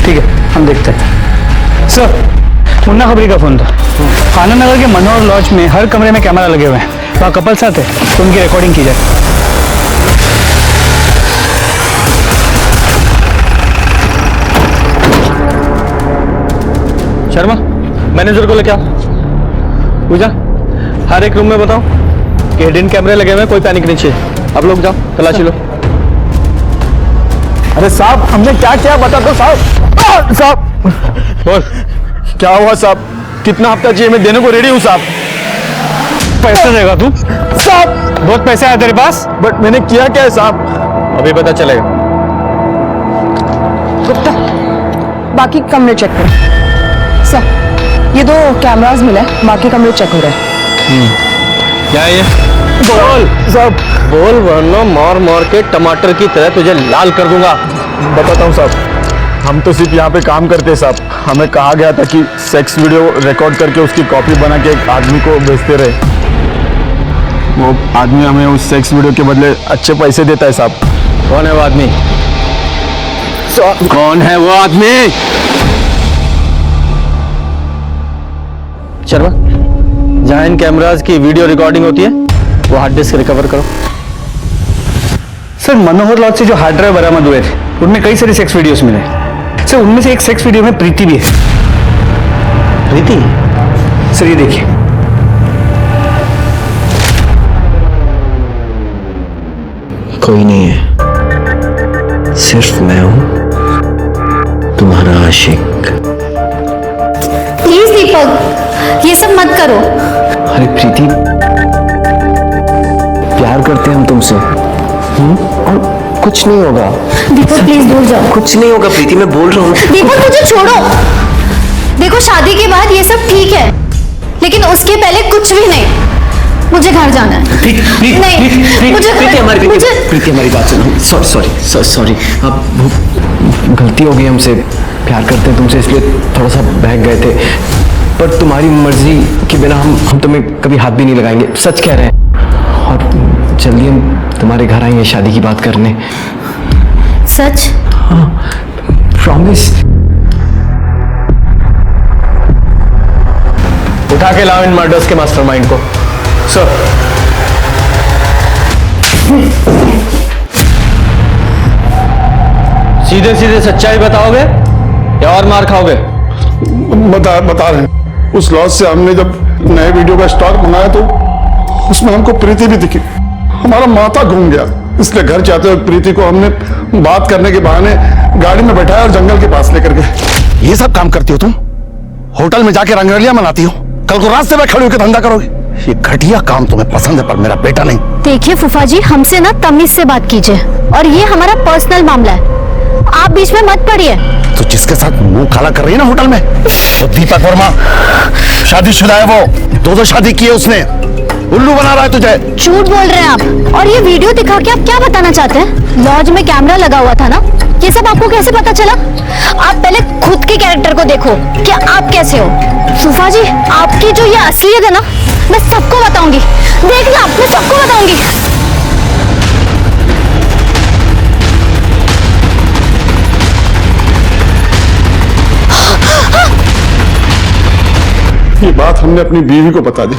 ठीक है हम देखते हैं। सर मुन्ना खबरी का फोन था। आनंद नगर के मनोहर लॉज में हर कमरे में कैमरा लगे हुए हैं, वहाँ कपल साथ है तो उनकी रिकॉर्डिंग की जाए। शर्मा मैनेजर को लेके आओ। पूजा हर एक रूम में बताओ कि हिडन कैमरे लगे हुए हैं, कोई पैनिक नहीं चाहिए। आप लोग जाओ तलाशी लो। अरे साहब हमने क्या किया बता दो साहब। साहब बोल क्या हुआ साहब? कितना हफ्ता चाहिए? मैं देने को रेडी हूँ साहब। पैसा देगा तू? साहब बहुत पैसे आए तेरे पास? बट मैंने किया क्या है साहब? अभी पता चलेगा। गुप्ता बाकी कमरे चेक करो। सर ये 2 कैमरास मिले, बाकी कमरे चेक हो रहे हैं। क्या है ये? बोल साहब, बोल वरना मार मार के टमाटर की तरह तुझे लाल कर दूंगा। बताता हूँ साहब, हम तो सिर्फ यहाँ पे काम करते साहब। हमें कहा गया था कि सेक्स वीडियो रिकॉर्ड करके उसकी कॉपी बना के एक आदमी को भेजते रहे। वो आदमी हमें उस सेक्स वीडियो के बदले अच्छे पैसे देता है साहब। कौन है वो आदमी? कौन है वो आदमी? शर्मा, जहां इन कैमरास की वीडियो रिकॉर्डिंग होती है वो हार्ड डिस्क रिकवर करो। सर, मनोहर लॉज से जो हार्ड ड्राइव बरामद हुए थे उनमें कई सारे सेक्स वीडियोस मिले। सर, उनमें से एक सेक्स वीडियो में प्रीति भी है। प्रीति? सर, ये देखिए। कोई नहीं है, सिर्फ मैं हूं तुम्हारा आशिक। प्लीज दीपक, ये सब मत करो। अरे प्रीति, प्यार करते हैं हम तुमसे, और कुछ नहीं होगा। दीपक प्लीज दूर जाओ। कुछ नहीं होगा प्रीति, मैं बोल रहा हूँ। दीपक मुझे छोड़ो। देखो, शादी के बाद ये सब ठीक है, लेकिन उसके पहले कुछ भी नहीं। मुझे घर जाना है। प्रीति हमारी बात सुनो। सॉरी, अब गलती हो गई हमसे। प्यार करते हैं तुमसे इसलिए थोड़ा सा बहक गए थे, पर तुम्हारी मर्जी के बिना हम तुम्हें कभी हाथ भी नहीं लगाएंगे। सच कह रहे हैं। और जल्दी हम तुम्हारे घर आएंगे शादी की बात करने। सच? हाँ, प्रॉमिस। उठा के लाओ इन मर्डर्स के मास्टरमाइंड को। सर, सीधे सीधे सच्चाई बताओगे या और मार खाओगे? बता रहे हैं। उस लॉज से हमने जब नए वीडियो का स्टॉक मंगाया तो उसमें हमको प्रीति भी दिखी। हमारा माथा घूम गया, इसलिए घर जाते हुए प्रीति को हमने बात करने के बहाने गाड़ी में बैठाया और जंगल के पास लेकर गए। ये सब काम करती हो तुम? होटल में जाके रंगरलियां मनाती हो, कल को रास्ते में खड़े होकर धंधा करोगे? ये घटिया काम तुम्हें पसंद है, पर मेरा बेटा नहीं। देखिए फूफा जी, हमसे ना तमीज से बात कीजिए, और ये हमारा पर्सनल मामला है, आप बीच में मत पड़िए। तो जिसके साथ मुंह काला कर रही है ना होटल में, वो दीपक वर्मा शादीशुदा है। वो 2 शादी की है उसने। उल्लू बना रहा है तुझे। झूठ बोल रहे हैं आप। और ये वीडियो दिखा के आप क्या बताना चाहते हैं? लॉज में कैमरा लगा हुआ था ना, ये सब आपको कैसे पता चला? आप पहले खुद के कैरेक्टर को देखो कि आप कैसे हो। फूफा जी, आपकी जो ये असलियत है ना, मैं सबको बताऊंगी। देखना, मैं सबको बताऊंगी। ये बात हमने अपनी बीवी को बता दी।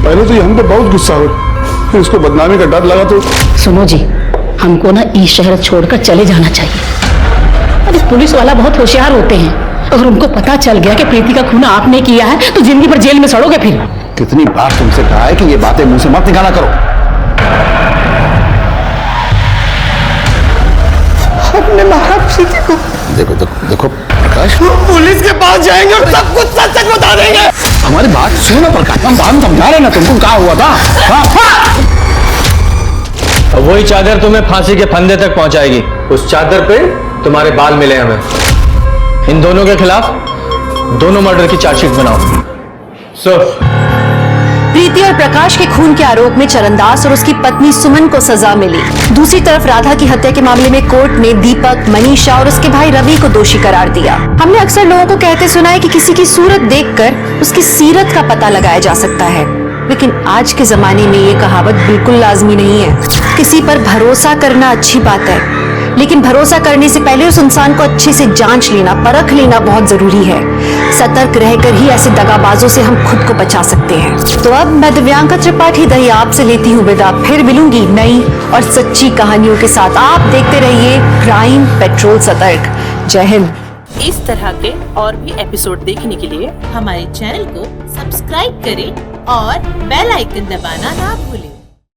पहले तो ये हम पे बहुत गुस्सा हुआ, फिर उसको बदनामी का डर लगा तो। सुनो जी, हमको ना इस शहर छोड़कर चले जाना चाहिए। अरे पुलिस वाला बहुत होशियार होते हैं, अगर उनको पता चल गया कि प्रीति का खून आपने किया है तो जिंदगी भर जेल में सड़ोगे फिर। कितनी बार तुमसे कहा है कि ये बातें मुंह से मत निकाला करो। हमने मारा प्रीति को। देखो देखो देखो प्रकाश, पुलिस के पास जाएंगे और सब कुछ सच सच बता देंगे। हमारी बात सुनो प्रकाश, हम बात समझा रहे ना तुमको, क्या हुआ था? अब वही चादर तुम्हें फांसी के फंदे तक पहुंचाएगी। उस चादर पे तुम्हारे बाल मिले हमें। इन दोनों के खिलाफ दोनों मर्डर की चार्जशीट बनाओ। प्रीति और प्रकाश के खून के आरोप में चरणदास और उसकी पत्नी सुमन को सजा मिली। दूसरी तरफ राधा की हत्या के मामले में कोर्ट ने दीपक, मनीषा और उसके भाई रवि को दोषी करार दिया। हमने अक्सर लोगों को कहते सुना है कि किसी की सूरत देखकर उसकी सीरत का पता लगाया जा सकता है, लेकिन आज के जमाने में ये कहावत बिल्कुल लाजमी नहीं है। किसी पर भरोसा करना अच्छी बात है, लेकिन भरोसा करने से पहले उस इंसान को अच्छे से जांच लेना, परख लेना बहुत जरूरी है। सतर्क रहकर ही ऐसे दगाबाजों से हम खुद को बचा सकते हैं। तो अब मैं दिव्यांका त्रिपाठी दही आपसे लेती हूँ विदा। फिर मिलूंगी नई और सच्ची कहानियों के साथ। आप देखते रहिए क्राइम पेट्रोल सतर्क। जय हिंद। इस तरह के और भी एपिसोड देखने के लिए हमारे चैनल को सब्सक्राइब करें और बेल आइकन दबाना ना भूलें।